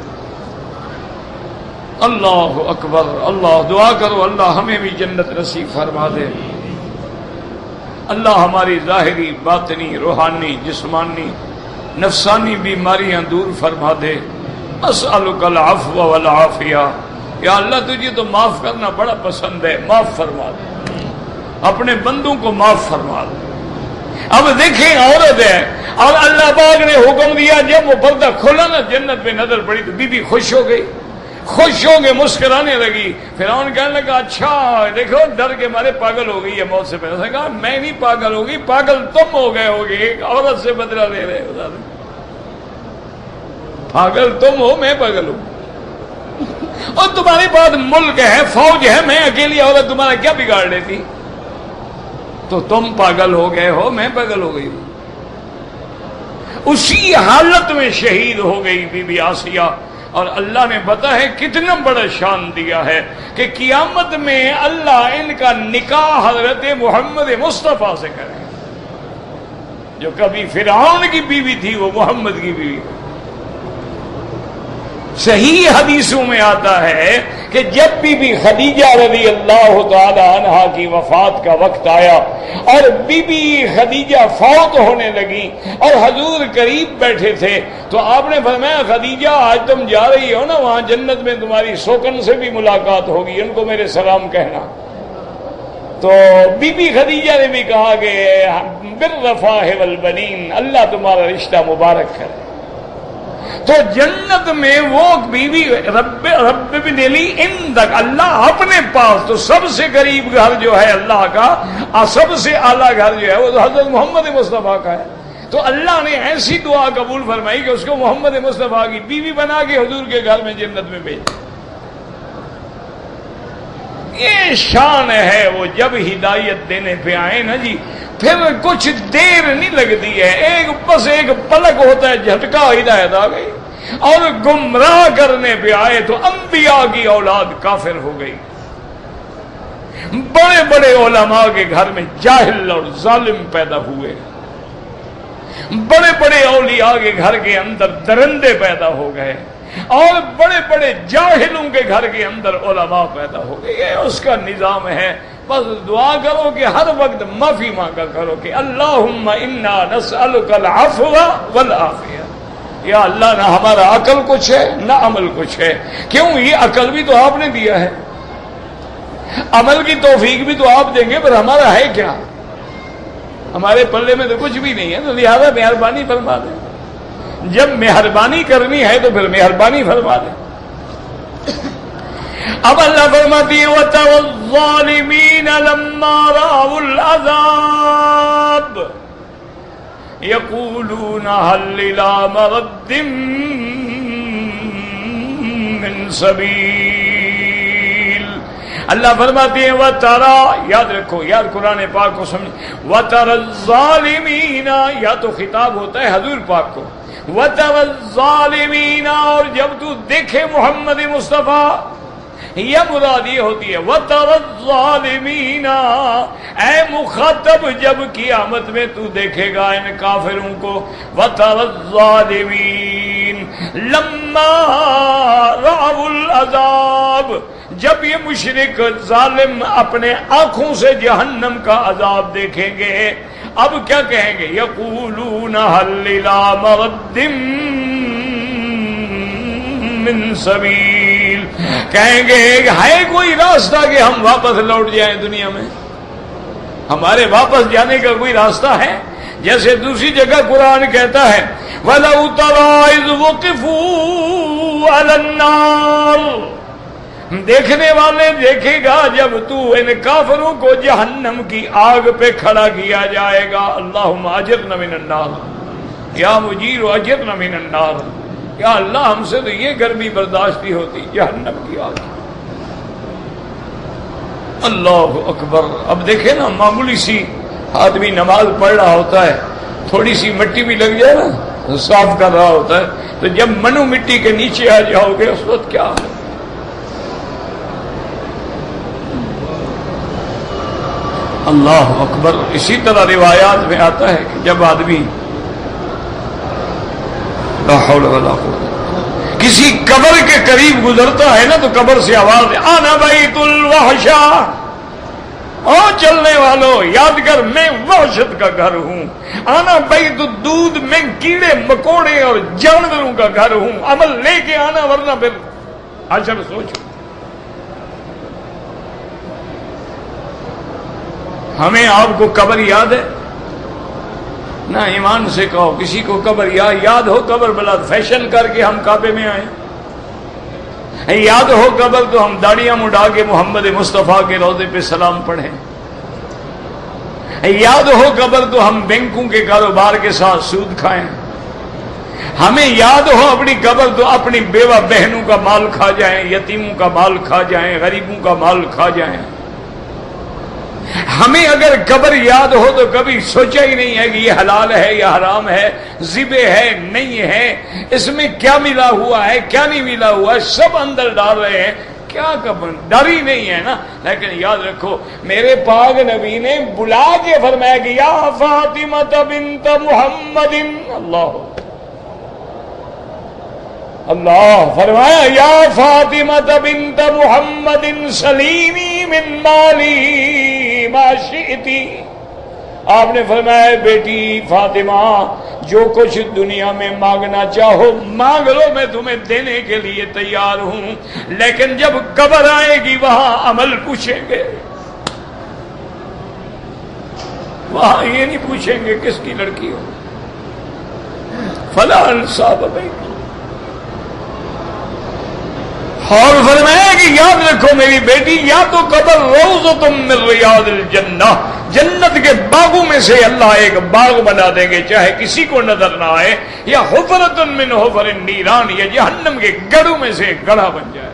اللہ اکبر، اللہ دعا کرو اللہ ہمیں بھی جنت نصیب فرما دے۔ اللہ ہماری ظاہری باطنی روحانی جسمانی نفسانی بیماریاں دور فرما دے۔ اسألک العفو والعافیہ، یا اللہ تجھے تو معاف کرنا بڑا پسند ہے، معاف فرما دے، اپنے بندوں کو معاف فرما دے۔ اب دیکھیں عورت ہے اور اللہ پاک نے حکم دیا جب وہ پردہ کھولا نا جنت میں نظر پڑی تو بی بی خوش ہو گئی، خوش ہو کے مسکرانے لگی۔ فرعون کہنے لگا اچھا دیکھو ڈر کے مارے پاگل ہو گئی ہے موت سے پہلے۔ اس نے کہا میں نہیں پاگل ہوگی، پاگل تم ہو گئے ہوگے، ایک عورت سے بدلہ لے رہے ہو، پاگل تم ہو میں پاگل ہوں، اور تمہارے پاس ملک ہے فوج ہے، میں اکیلی عورت تمہارا کیا بگاڑ لیتی، تو تم پاگل ہو گئے ہو میں پاگل ہو گئی ہوں۔ اسی حالت میں شہید ہو گئی بی بی آسیہ، اور اللہ نے پتہ ہے کتنا بڑا شان دیا ہے کہ قیامت میں اللہ ان کا نکاح حضرت محمد مصطفیٰ سے کرے، جو کبھی فرعون کی بیوی تھی وہ محمد کی بیوی۔ صحیح حدیثوں میں آتا ہے کہ جب بی خدیجہ رضی اللہ تعالی عنہا کی وفات کا وقت آیا اور بی خدیجہ فوت ہونے لگی اور حضور قریب بیٹھے تھے تو آپ نے فرمایا خدیجہ آج تم جا رہی ہو نا وہاں جنت میں تمہاری سوکن سے بھی ملاقات ہوگی، ان کو میرے سلام کہنا۔ تو بی خدیجہ نے بھی کہا کہ بالرفاہ والبنین، اللہ تمہارا رشتہ مبارک کرے۔ تو جنت میں وہ بیوی رب ابن لی عندک، اللہ اپنے پاس، تو سب سے قریب گھر جو ہے اللہ کا، سب سے اعلیٰ گھر جو ہے وہ تو حضرت محمد مصطفیٰ کا ہے۔ تو اللہ نے ایسی دعا قبول فرمائی کہ اس کو محمد مصطفیٰ کی بیوی بنا کے حضور کے گھر میں جنت میں بھیج۔ یہ شان ہے، وہ جب ہدایت دینے پہ آئے نا جی پھر کچھ دیر نہیں لگتی ہے، ایک پلک ہوتا ہے جھٹکا ہدایت آ گئی، اور گمراہ کرنے پہ آئے تو انبیاء کی اولاد کافر ہو گئی۔ بڑے بڑے علماء کے گھر میں جاہل اور ظالم پیدا ہوئے، بڑے بڑے اولیاء کے گھر کے اندر درندے پیدا ہو گئے، اور بڑے بڑے جاہلوں کے گھر کے اندر علماء پیدا ہو گئے۔ یہ اس کا نظام ہے۔ بس دعا کرو کہ ہر وقت معافی مانگا کرو کہ اللہم انا نسألک العفو والعافیہ، یا اللہ نہ ہمارا عقل کچھ ہے نہ عمل کچھ ہے، کیوں یہ عقل بھی تو آپ نے دیا ہے، عمل کی توفیق بھی تو آپ دیں گے، پر ہمارا ہے کیا، ہمارے پلے میں تو کچھ بھی نہیں ہے، تو لہذا مہربانی فرما دیں، جب مہربانی کرنی ہے تو پھر مہربانی فرما دیں۔ اب اللہ فرماتی ہے وَتَرَى الظَّالِمِينَ لَمَّا رَأَوُا الْعَذَابَ يَقُولُونَ هَلْ إِلَىٰ مَرَدٍّ مِّن سَبِيلٍ۔ اللہ فرماتی ہے وَتَرَى، یاد رکھو، یاد قرآن پاک کو سمجھ، وَتَرَى الظَّالِمِينَ، یا تو خطاب ہوتا ہے حضور پاک کو، وَتَرَى الظَّالِمِينَ، اور جب تو دیکھے محمد مصطفیٰ، یہ مراد یہ ہوتی ہے وَتَرَى الظَّالِمِينَ، اے مخاطب جب قیامت میں تو دیکھے گا ان کافروں کو، وَتَرَى الظَّالِمِينَ لَمَّا رَأَوُا الْعَذَابَ، جب یہ مشرک ظالم اپنے آنکھوں سے جہنم کا عذاب دیکھیں گے، اب کیا کہیں گے، یقولون هل إلى مرد من سبیل، کہیں گے ہے کوئی راستہ کہ ہم واپس لوٹ جائیں دنیا میں، ہمارے واپس جانے کا کوئی راستہ ہے؟ جیسے دوسری جگہ قرآن کہتا ہے وَلَوْ تَرَىٰ إِذْ وُقِفُوا عَلَى النَّارِ دیکھنے والے دیکھے گا جب تو ان کافروں کو جہنم کی آگ پہ کھڑا کیا جائے گا. اللہم اجرنا من النار یا مجیر اجرنا من النار. یا اللہ ہم سے تو یہ گرمی برداشت نہیں ہوتی، جہنم کی آگ. اللہ اکبر. اب دیکھیں نا، معمولی سی آدمی نماز پڑھ رہا ہوتا ہے، تھوڑی سی مٹی بھی لگ جائے نا، صاف کر رہا ہوتا ہے، تو جب منو مٹی کے نیچے آ جاؤ گے اس وقت کیا ہے؟ اللہ اکبر. اسی طرح روایات میں آتا ہے کہ جب آدمی لا حول ولا قوت کسی قبر کے قریب گزرتا ہے نا تو قبر سے آواز آنا بیت الوحشا، او چلنے والوں یاد کر میں وحشت کا گھر ہوں. آنا بیت الدود، میں کیڑے مکوڑے اور جانوروں کا گھر ہوں. عمل لے کے آنا ورنہ پھر حشر سوچو. ہمیں آپ کو قبر یاد ہے نہ؟ ایمان سے کہو کسی کو قبر یاد ہو؟ قبر بلا فیشن کر کے ہم کعبے میں آئے. یاد ہو قبر تو ہم داڑیاں مڈا کے محمد مصطفیٰ کے روضے پہ سلام پڑھیں. یاد ہو قبر تو ہم بینکوں کے کاروبار کے ساتھ سود کھائیں. ہمیں یاد ہو اپنی قبر تو اپنی بیوہ بہنوں کا مال کھا جائیں، یتیموں کا مال کھا جائیں، غریبوں کا مال کھا جائیں. ہمیں اگر قبر یاد ہو تو کبھی سوچا ہی نہیں ہے کہ یہ حلال ہے یا حرام ہے، ذبح ہے نہیں ہے، اس میں کیا ملا ہوا ہے کیا نہیں ملا ہوا ہے، سب اندر ڈال رہے ہیں. کیا قبر ڈر ہی نہیں ہے نا. لیکن یاد رکھو میرے پاک نبی نے بلا کے فرمایا کہ یا فاطمہ بنت محمد، اللہ فرمایا یا فاطمہ بنت محمد سلینی من مالی ما شئتی. آپ نے فرمایا بیٹی فاطمہ جو کچھ دنیا میں مانگنا چاہو مانگ لو، میں تمہیں دینے کے لیے تیار ہوں. لیکن جب قبر آئے گی وہاں عمل پوچھیں گے، وہاں یہ نہیں پوچھیں گے کس کی لڑکی ہو. فلا انصاب بینک. اور فرمایا کہ یاد رکھو میری بیٹی، یا تو قبر روضۃ من ریاض الجنہ، جنت کے باغوں میں سے اللہ ایک باغ بنا دیں گے چاہے کسی کو نظر نہ آئے، یا حفرۃ من حفر النیران، یا جہنم کے گڑھوں میں سے ایک گڑھا بن جائے.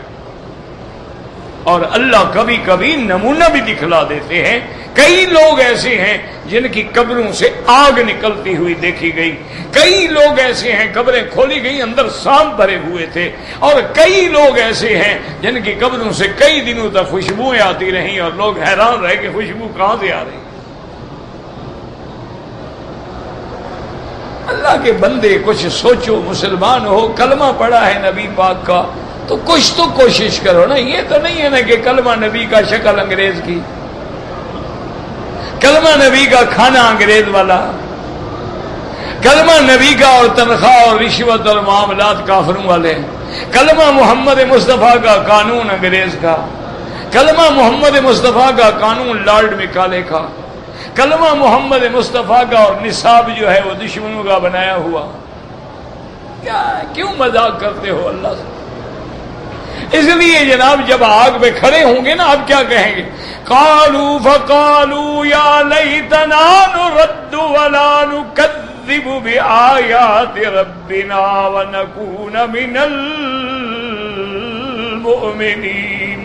اور اللہ کبھی کبھی نمونہ بھی دکھلا دیتے ہیں. کئی لوگ ایسے ہیں جن کی قبروں سے آگ نکلتی ہوئی دیکھی گئی، کئی لوگ ایسے ہیں قبریں کھولی گئی اندر سانپ بھرے ہوئے تھے، اور کئی لوگ ایسے ہیں جن کی قبروں سے کئی دنوں تک خوشبوئیں آتی رہیں اور لوگ حیران رہے کہ خوشبو کہاں سے آ رہی. اللہ کے بندے کچھ سوچو. مسلمان ہو، کلمہ پڑھا ہے نبی پاک کا تو کچھ تو کوشش کرو نا. یہ تو نہیں ہے نا کہ کلمہ نبی کا شکل انگریز کی، کلمہ نبی کا کھانا انگریز والا، کلمہ نبی کا اور تنخواہ اور رشوت اور معاملات کافروں والے، کلمہ محمد مصطفیٰ کا قانون انگریز کا، کلمہ محمد مصطفیٰ کا قانون لارڈ مکالے کا، کلمہ محمد مصطفیٰ کا اور نصاب جو ہے وہ دشمنوں کا بنایا ہوا. کیا کیوں مذاق کرتے ہو اللہ سے؟ اس لیے جناب جب آگ پہ کھڑے ہوں گے نا آپ کیا کہیں گے؟ قالوا فقالوا یا لیتنا نرد ولا نکذب بآیات ربنا ونکون من المؤمنین.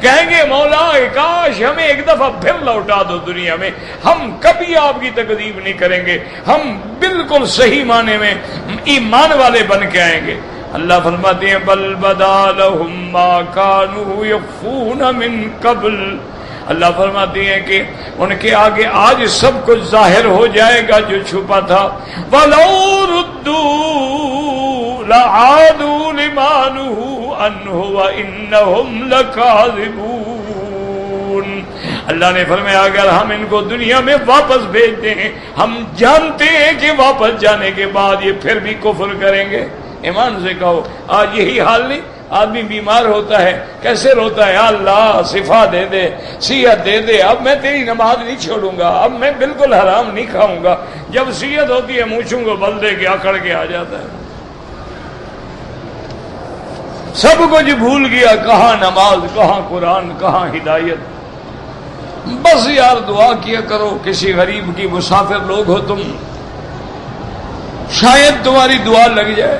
کہیں گے مولا کاش ہمیں ایک دفعہ پھر لوٹا دو دنیا میں، ہم کبھی آپ کی تکذیب نہیں کریں گے، ہم بالکل صحیح معنی میں ایمان والے بن کے آئیں گے. اللہ فرماتے ہیں بل بدا لہم ما کانوا یخفون من قبل. اللہ فرماتے ہیں کہ ان کے آگے آج سب کچھ ظاہر ہو جائے گا جو چھپا تھا. وَلَوْ رُدُّوا لَعَادُوا لِمَا نُهُوا عَنْهُ وَإِنَّهُمْ لَكَاذِبُونَ. اللہ نے فرمایا اگر ہم ان کو دنیا میں واپس بھیج دیں، ہم جانتے ہیں کہ واپس جانے کے بعد یہ پھر بھی کفر کریں گے. ایمان سے کہو آج یہی حال نہیں؟ آدمی بیمار ہوتا ہے کیسے روتا ہے، اللہ شفا دے دے، صحت دے دے، اب میں تیری نماز نہیں چھوڑوں گا، اب میں بالکل حرام نہیں کھاؤں گا. جب صحت ہوتی ہے مونچھوں کو بل دے کے اکڑ کے آ جاتا ہے. سب کچھ بھول گیا، کہاں نماز، کہاں قرآن، کہاں ہدایت۔ بس یار دعا کیا کرو، کسی غریب کی مسافر لوگ ہو تم، شاید تمہاری دعا لگ جائے۔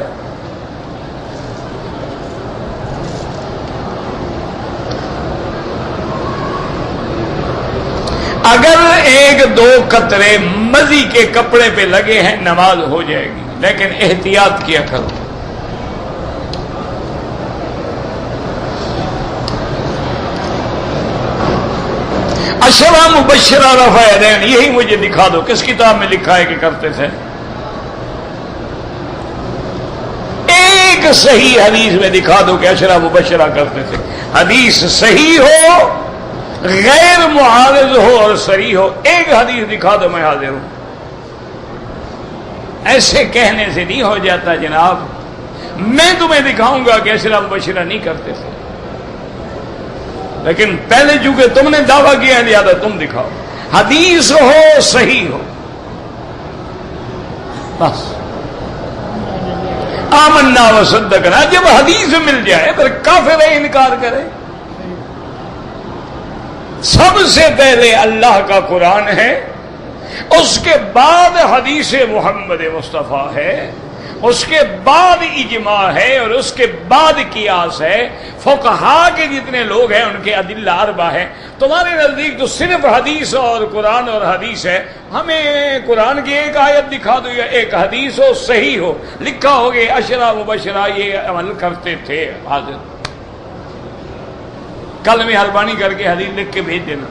اگر ایک دو قطرے مزی کے کپڑے پہ لگے ہیں نماز ہو جائے گی، لیکن احتیاط کیا کرو۔ عشرہ مبشرہ رفع یدین، یہی مجھے دکھا دو کس کتاب میں لکھا ہے کہ کرتے تھے؟ ایک صحیح حدیث میں دکھا دو کہ عشرہ مبشرہ کرتے تھے۔ حدیث صحیح ہو، غیر معارض ہو اور صریح ہو، ایک حدیث دکھا دو، میں حاضر ہوں۔ ایسے کہنے سے نہیں ہو جاتا جناب، میں تمہیں دکھاؤں گا کہ عشرہ مبشرہ نہیں کرتے تھے، لیکن پہلے چونکہ تم نے دعویٰ کیا ہے لہذا تم دکھاؤ، حدیث ہو صحیح ہو، بس۔ آمنا وصدقنا، جب حدیث مل جائے پھر کافر ہے انکار کرے؟ سب سے پہلے اللہ کا قرآن ہے، اس کے بعد حدیث محمد مصطفیٰ ہے، اس کے بعد اجماع ہے، اور اس کے بعد قیاس ہے۔ فقہا کے جتنے لوگ ہیں ان کے ادلہ اربع ہیں، تمہارے نزدیک تو صرف حدیث اور قرآن اور حدیث ہے۔ ہمیں قرآن کی ایک آیت دکھا دو یا ایک حدیث ہو صحیح ہو، لکھا ہو کہ عشرہ مبشرہ یہ عمل کرتے تھے، حاضر۔ کل میں مہربانی کر کے حدیث لکھ کے بھیج دینا۔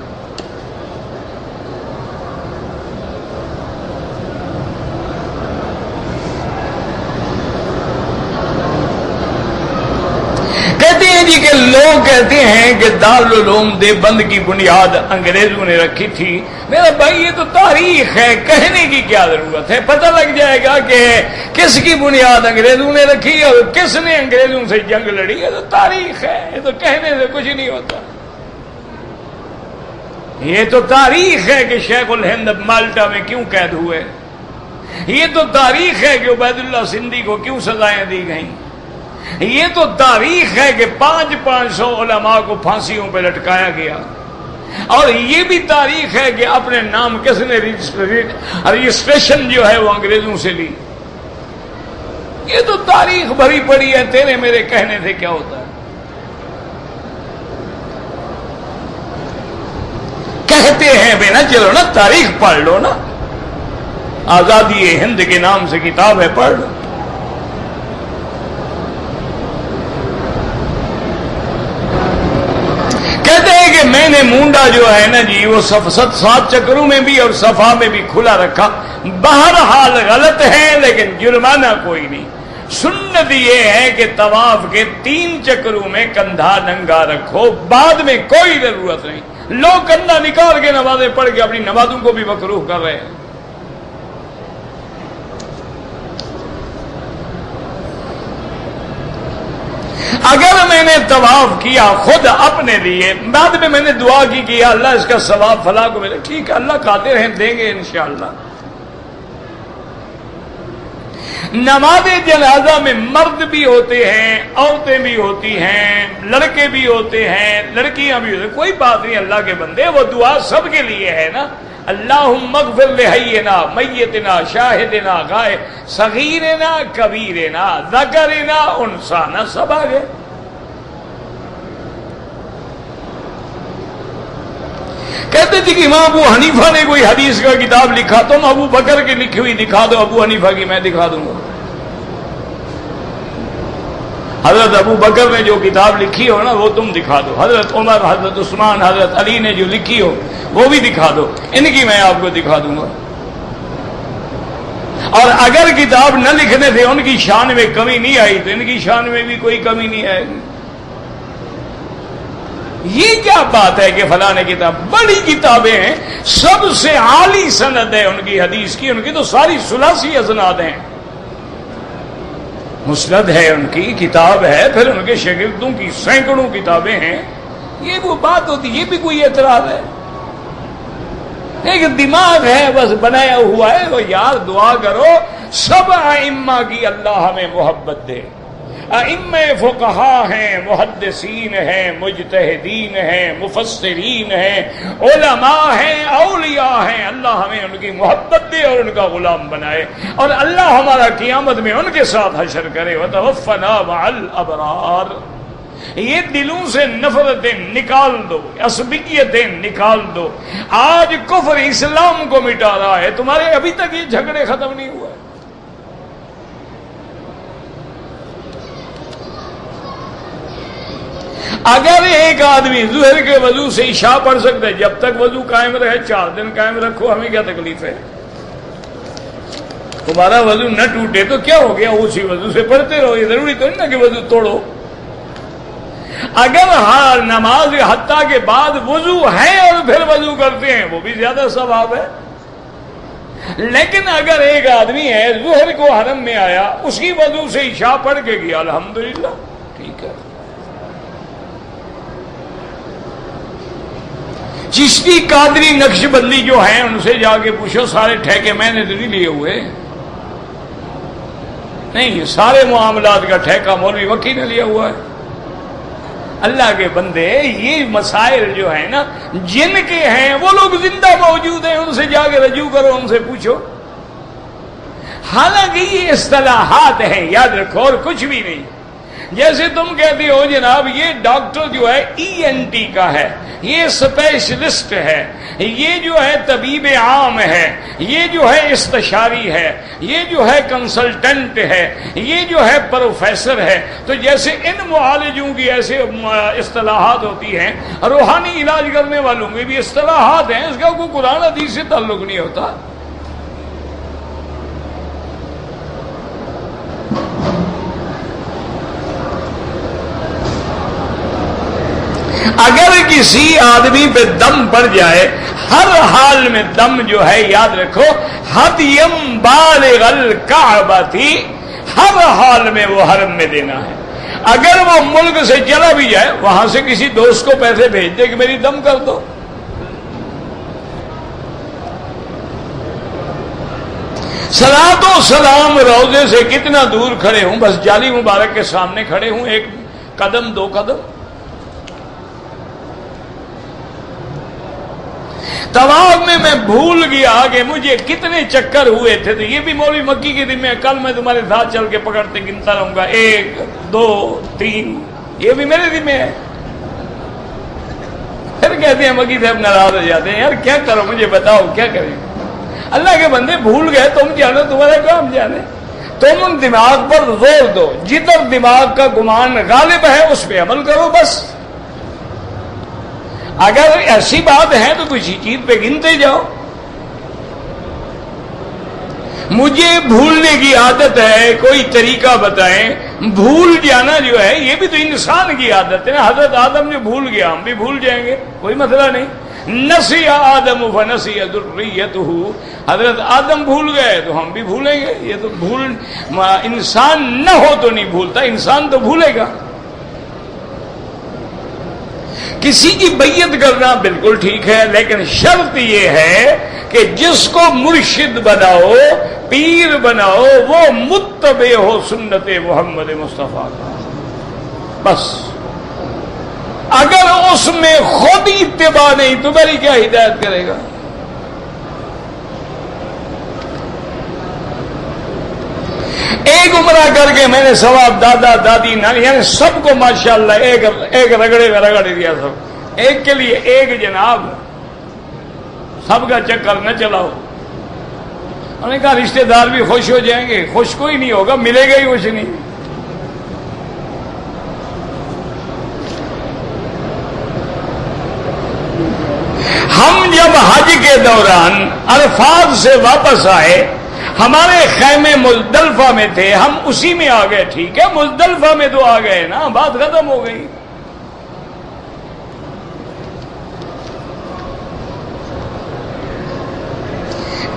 کہتے ہیں جی کہ لوگ کہتے ہیں کہ دارالعلوم دیوبند کی بنیاد انگریزوں نے رکھی تھی۔ میرا بھائی یہ تو تاریخ ہے، کہنے کی کیا ضرورت ہے؟ پتہ لگ جائے گا کہ کس کی بنیاد انگریزوں نے رکھی اور کس نے انگریزوں سے جنگ لڑی۔ یہ تو تاریخ ہے، یہ تو کہنے سے کچھ نہیں ہوتا۔ یہ تو تاریخ ہے کہ شیخ الہند مالٹا میں کیوں قید ہوئے، یہ تو تاریخ ہے کہ عبید اللہ سندھی کو کیوں سزائیں دی گئیں، یہ تو تاریخ ہے کہ 500 علماء کو پھانسیوں پہ لٹکایا گیا، اور یہ بھی تاریخ ہے کہ اپنے نام کس نے رجسٹریشن جو ہے وہ انگریزوں سے لی۔ یہ تو تاریخ بھری پڑی ہے، تیرے میرے کہنے سے کیا ہوتا ہے؟ کہتے ہیں بے نا، چلو نا تاریخ پڑھ لو نا، آزادی ہند کے نام سے کتاب ہے، پڑھ لو۔ کہتے ہیں کہ میں نے مونڈا جو ہے نا جی وہ 7 چکروں میں بھی اور صفا میں بھی کھلا رکھا، بہرحال غلط ہے لیکن جرمانہ کوئی نہیں۔ سنت یہ ہے کہ طواف کے 3 چکروں میں کندھا ننگا رکھو، بعد میں کوئی ضرورت نہیں۔ لوگ کندھا نکال کے نمازیں پڑھ کے اپنی نمازوں کو بھی مکروہ کر رہے ہیں۔ اگر میں نے طواف کیا خود اپنے لیے، بعد میں نے دعا کی کہ اللہ اس کا ثواب فلاں کو ملے، ٹھیک ہے، اللہ قادر ہیں، دیں گے انشاءاللہ۔ نماز جنازہ میں مرد بھی ہوتے ہیں، عورتیں بھی ہوتی ہیں، لڑکے بھی ہوتے ہیں، لڑکیاں بھی ہوتی ہیں، کوئی بات نہیں، اللہ کے بندے، وہ دعا سب کے لیے ہے نا۔ اللہم اغفر لحینا میتنا شاہدنا غائب صغیرنا کبیرنا ذکرنا انثانا، سب آگے۔ کہتے تھے کہ امام ابو حنیفہ نے کوئی حدیث کا کتاب لکھا، تم ابو بکر کی لکھی ہوئی دکھا دو، ابو حنیفہ کی میں دکھا دوں گا۔ حضرت ابو بکر نے جو کتاب لکھی ہو نا وہ تم دکھا دو، حضرت عمر، حضرت عثمان، حضرت علی نے جو لکھی ہو وہ بھی دکھا دو، ان کی میں آپ کو دکھا دوں گا۔ اور اگر کتاب نہ لکھنے سے ان کی شان میں کمی نہیں آئی تو ان کی شان میں بھی کوئی کمی نہیں آئے گی۔ یہ کیا بات ہے کہ فلاں کتاب، بڑی کتابیں ہیں، سب سے عالی سند ہے ان کی حدیث کی، ان کی تو ساری ثلاثی اسناد ہیں، مسند ہے ان کی کتاب ہے، پھر ان کے شاگردوں کی سینکڑوں کتابیں ہیں۔ یہ وہ بات ہوتی، یہ بھی کوئی اعتراض ہے؟ ایک دماغ ہے بس بنایا ہوا ہے۔ وہ یار دعا کرو سب ائمہ کی اللہ ہمیں محبت دے، ائمہ فقہا ہیں، محدثین ہیں، مجتہدین ہیں، مفسرین ہیں، علماء ہیں، اولیاء ہیں، اللہ ہمیں ان کی محبت دے اور ان کا غلام بنائے، اور اللہ ہمارا قیامت میں ان کے ساتھ حشر کرے۔ وتوفنا مع الابرار۔ یہ دلوں سے نفرتیں نکال دو، عصبیتیں نکال دو۔ آج کفر اسلام کو مٹا رہا ہے، تمہارے ابھی تک یہ جھگڑے ختم نہیں ہوئے۔ اگر ایک آدمی ظہر کے وضو سے عشاء پڑھ سکتا ہے، جب تک وضو قائم رہے 4 دن قائم رکھو، ہمیں کیا تکلیف ہے؟ تمہارا وضو نہ ٹوٹے تو کیا ہو گیا، اسی وضو سے پڑھتے رہو، یہ ضروری تو نہیں نا کہ وضو توڑو۔ اگر نماز حتیٰ کے بعد وضو ہے اور پھر وضو کرتے ہیں، وہ بھی زیادہ ثواب ہے۔ لیکن اگر ایک آدمی ہے ظہر کو حرم میں آیا، اسی وضو سے عشاء پڑھ کے گیا، الحمدللہ ٹھیک ہے۔ چشتی قادری نقش بندی جو ہیں ان سے جا کے پوچھو، سارے ٹھیکے میں نے تو نہیں لیے ہوئے، نہیں، سارے معاملات کا ٹھیکہ مولوی وکی نے لیا ہوا ہے۔ اللہ کے بندے، یہ مسائل جو ہیں نا جن کے ہیں، وہ لوگ زندہ موجود ہیں، ان سے جا کے رجوع کرو، ان سے پوچھو۔ حالانکہ یہ اصطلاحات ہیں، یاد رکھو، اور کچھ بھی نہیں۔ جیسے تم کہتے ہو جناب یہ ڈاکٹر جو ہے ENT کا ہے، یہ اسپیشلسٹ ہے، یہ جو ہے طبیب عام ہے، یہ جو ہے استشاری ہے، یہ جو ہے کنسلٹنٹ ہے، یہ جو ہے پروفیسر ہے، تو جیسے ان معالجوں کی ایسے اصطلاحات ہوتی ہیں، روحانی علاج کرنے والوں میں بھی اصطلاحات ہیں، اس کا کوئی قرآن حدیث سے تعلق نہیں ہوتا۔ اگر کسی آدمی پہ دم پڑ جائے، ہر حال میں دم جو ہے یاد رکھو ہدیم بالغ الکعبہ تھی، ہر حال میں وہ حرم میں دینا ہے۔ اگر وہ ملک سے چلا بھی جائے، وہاں سے کسی دوست کو پیسے بھیج دے کہ میری دم کر دو۔ صلاۃ و سلام روضے سے کتنا دور کھڑے ہوں، بس جالی مبارک کے سامنے کھڑے ہوں، 1 قدم 2 قدم۔ طواف میں بھول گیا کہ مجھے کتنے چکر ہوئے تھے، تو یہ بھی مولوی مکی کے دن میں، کل میں تمہارے ساتھ چل کے پکڑتے گنتا رہوں گا، 1 2 3، یہ بھی میرے دن میں ہے۔ پھر کہتے ہیں مکی صاحب ناراض ہو جاتے ہیں، یار کیا کرو مجھے بتاؤ کیا کریں۔ اللہ کے بندے بھول گئے، تم جانو تمہارا کام جانے، تم دماغ پر زور دو، جدھر دماغ کا گمان غالب ہے اس پہ عمل کرو بس۔ اگر ایسی بات ہے تو کسی چیز پہ گنتے جاؤ۔ مجھے بھولنے کی عادت ہے، کوئی طریقہ بتائیں۔ بھول جانا جو ہے یہ بھی تو انسان کی عادت ہے نا، حضرت آدم جو بھول گیا ہم بھی بھول جائیں گے، کوئی مسئلہ نہیں۔ نسی آدم فنسی ذریتہ، حضرت آدم بھول گئے تو ہم بھی بھولیں گے۔ یہ تو بھول، انسان نہ ہو تو نہیں بھولتا، انسان تو بھولے گا۔ کسی کی بیعت کرنا بالکل ٹھیک ہے، لیکن شرط یہ ہے کہ جس کو مرشد بناؤ، پیر بناؤ، وہ متبع ہو سنت محمد مصطفیٰ کا، بس۔ اگر اس میں خود اتباع نہیں تو میری کیا ہدایت کرے گا؟ ایک عمرہ کر کے میں نے ثواب دادا دادی نانی یعنی سب کو ماشاءاللہ ایک رگڑے میں رگڑ دیا، سب ایک کے لیے ایک جناب، سب کا چکر نہ چلاؤ۔ انہوں نے کہا رشتہ دار بھی خوش ہو جائیں گے، خوش کوئی نہیں ہوگا، ملے گا ہی کچھ نہیں۔ ہم جب حج کے دوران عرفات سے واپس آئے، ہمارے خیمے مزدلفہ میں تھے، ہم اسی میں آ گئے، ٹھیک ہے مزدلفہ میں تو آ گئے نا، بات ختم ہو گئی۔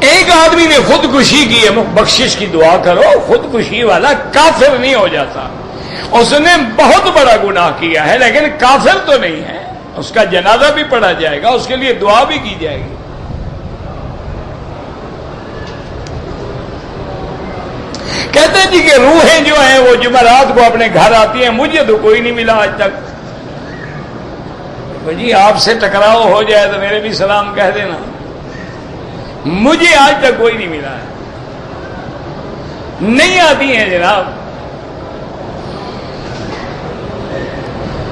ایک آدمی نے خودکشی کی ہے، بخشش کی دعا کرو، خودکشی والا کافر نہیں ہو جاتا، اس نے بہت بڑا گناہ کیا ہے لیکن کافر تو نہیں ہے، اس کا جنازہ بھی پڑھا جائے گا، اس کے لیے دعا بھی کی جائے گی۔ کہتے ہیں جی کہ روحیں جو ہیں وہ جمعرات کو اپنے گھر آتی ہیں، مجھے تو کوئی نہیں ملا آج تک۔ جی آپ سے ٹکراؤ ہو جائے تو میرے بھی سلام کہہ دینا، مجھے آج تک کوئی نہیں ملا ہے، نہیں آتی ہیں جناب۔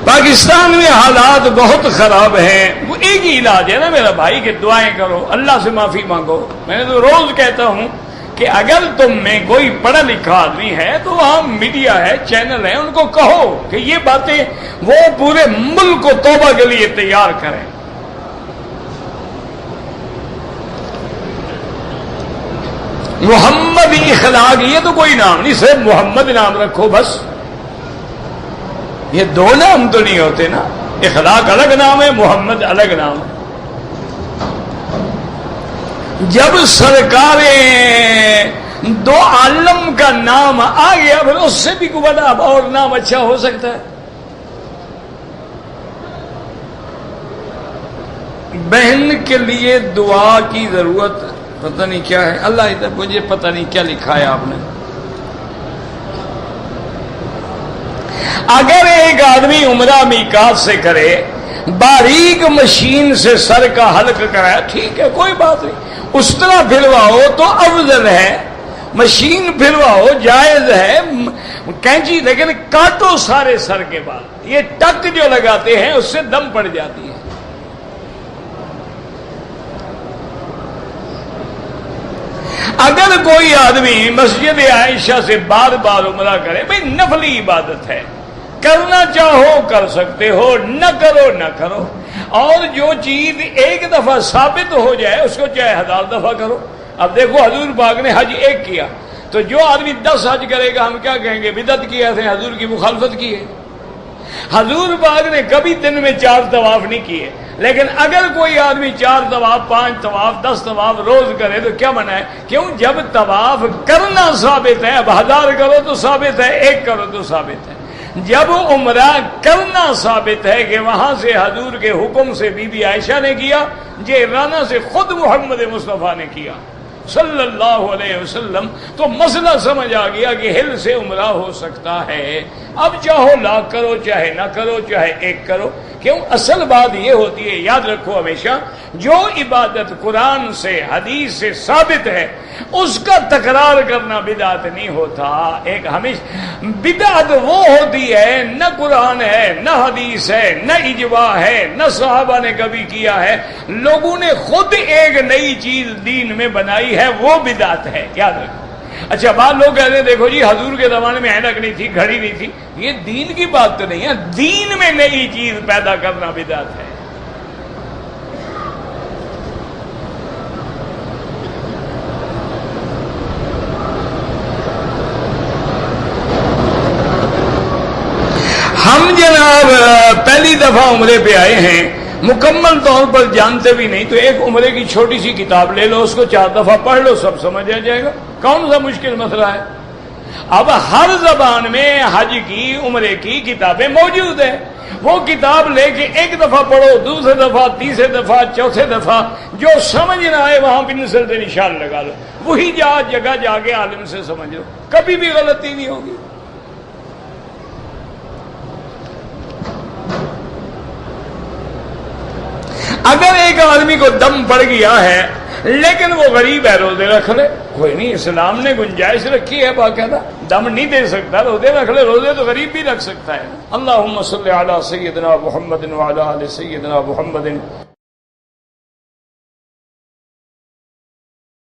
پاکستان میں حالات بہت خراب ہیں، وہ ایک ہی علاج ہے نا میرا بھائی کہ دعائیں کرو، اللہ سے معافی مانگو۔ میں نے تو روز کہتا ہوں کہ اگر تم میں کوئی پڑھا لکھا آدمی ہے تو وہاں میڈیا ہے، چینل ہے، ان کو کہو کہ یہ باتیں وہ پورے ملک کو توبہ کے لیے تیار کریں۔ محمد اخلاق یہ تو کوئی نام نہیں، صرف محمد نام رکھو بس، یہ دو نام تو نہیں ہوتے نا، اخلاق الگ نام ہے، محمد الگ نام ہے۔ جب سرکار دو عالم کا نام آ گیا پھر اس سے بھی کوئی بڑا اور نام اچھا ہو سکتا ہے؟ بہن کے لیے دعا کی ضرورت پتہ نہیں کیا ہے، اللہ مجھے پتہ نہیں کیا لکھا ہے آپ نے۔ اگر ایک آدمی عمرہ میقات سے کرے، باریک مشین سے سر کا حلق کرایا، ٹھیک ہے کوئی بات نہیں، اس طرح پھرواؤ تو افضل ہے، مشین پھرواؤ جائز ہے، کینچی لیکن کاٹو سارے سر کے بعد، یہ ٹک جو لگاتے ہیں اس سے دم پڑ جاتی ہے۔ اگر کوئی آدمی مسجد عائشہ سے بار بار عمرہ کرے، بھئی نفلی عبادت ہے، کرنا چاہو کر سکتے ہو، نہ کرو نہ کرو، اور جو چیز ایک دفعہ ثابت ہو جائے اس کو چاہے 1000 دفعہ کرو۔ اب دیکھو حضور پاک نے حج ایک کیا تو جو آدمی 10 حج کرے گا ہم کیا کہیں گے؟ بدعت کی ہے، حضور کی مخالفت کی ہے۔ حضور پاک نے کبھی دن میں 4 طواف نہیں کیے، لیکن اگر کوئی آدمی 4 طواف، 5 طواف، 10 طواف روز کرے تو کیا منع ہے؟ کیوں؟ جب طواف کرنا ثابت ہے، اب 1000 کرو تو ثابت ہے، 1 کرو تو ثابت ہے۔ جب عمرہ کرنا ثابت ہے کہ وہاں سے حضور کے حکم سے بی بی عائشہ نے کیا، جیرانہ سے خود محمد مصطفیٰ نے کیا صلی اللہ علیہ وسلم، تو مسئلہ سمجھ آ گیا کہ ہل سے عمرہ ہو سکتا ہے۔ اب چاہو لاکھ کرو، چاہے نہ کرو، چاہے 1 کرو، کیوں؟ اصل بات یہ ہوتی ہے، یاد رکھو ہمیشہ، جو عبادت قرآن سے حدیث سے ثابت ہے اس کا تکرار کرنا بدعت نہیں ہوتا۔ ایک ہمیشہ بدعت وہ ہوتی ہے نہ قرآن ہے، نہ حدیث ہے، نہ اجماع ہے، نہ صحابہ نے کبھی کیا ہے، لوگوں نے خود ایک نئی چیز دین میں بنائی ہے، وہ بدعت ہے، یاد رکھو۔ اچھا بعض لوگ کہتے ہیں دیکھو جی حضور کے زمانے میں اینک نہیں تھی، گھڑی نہیں تھی، یہ دین کی بات تو نہیں ہے، دین میں نئی چیز پیدا کرنا بدعت ہے۔ ہم جناب پہلی دفعہ عمرے پہ آئے ہیں، مکمل طور پر جانتے بھی نہیں، تو ایک عمرے کی چھوٹی سی کتاب لے لو، اس کو 4 دفعہ پڑھ لو، سب سمجھ آ جائے گا، کون سا مشکل مسئلہ ہے؟ اب ہر زبان میں حج کی، عمرے کی کتابیں موجود ہیں، وہ کتاب لے کے 1 دفعہ پڑھو، دوسرے دفعہ، تیسرے دفعہ، چوتھے دفعہ، جو سمجھ نہ آئے وہاں پنسل سے نشان لگا لو، وہی جگہ جا کے عالم سے سمجھ لو، کبھی بھی غلطی نہیں ہوگی۔ اگر ایک آدمی کو دم پڑ گیا ہے لیکن وہ غریب ہے، روزے رکھ لے، کوئی نہیں، اسلام نے گنجائش رکھی ہے باقاعدہ، دم نہیں دے سکتا روزے رکھ لے، روزے تو غریب بھی رکھ سکتا ہے۔ اللہم صلی علی سیدنا محمد وعلی آل سیدنا محمد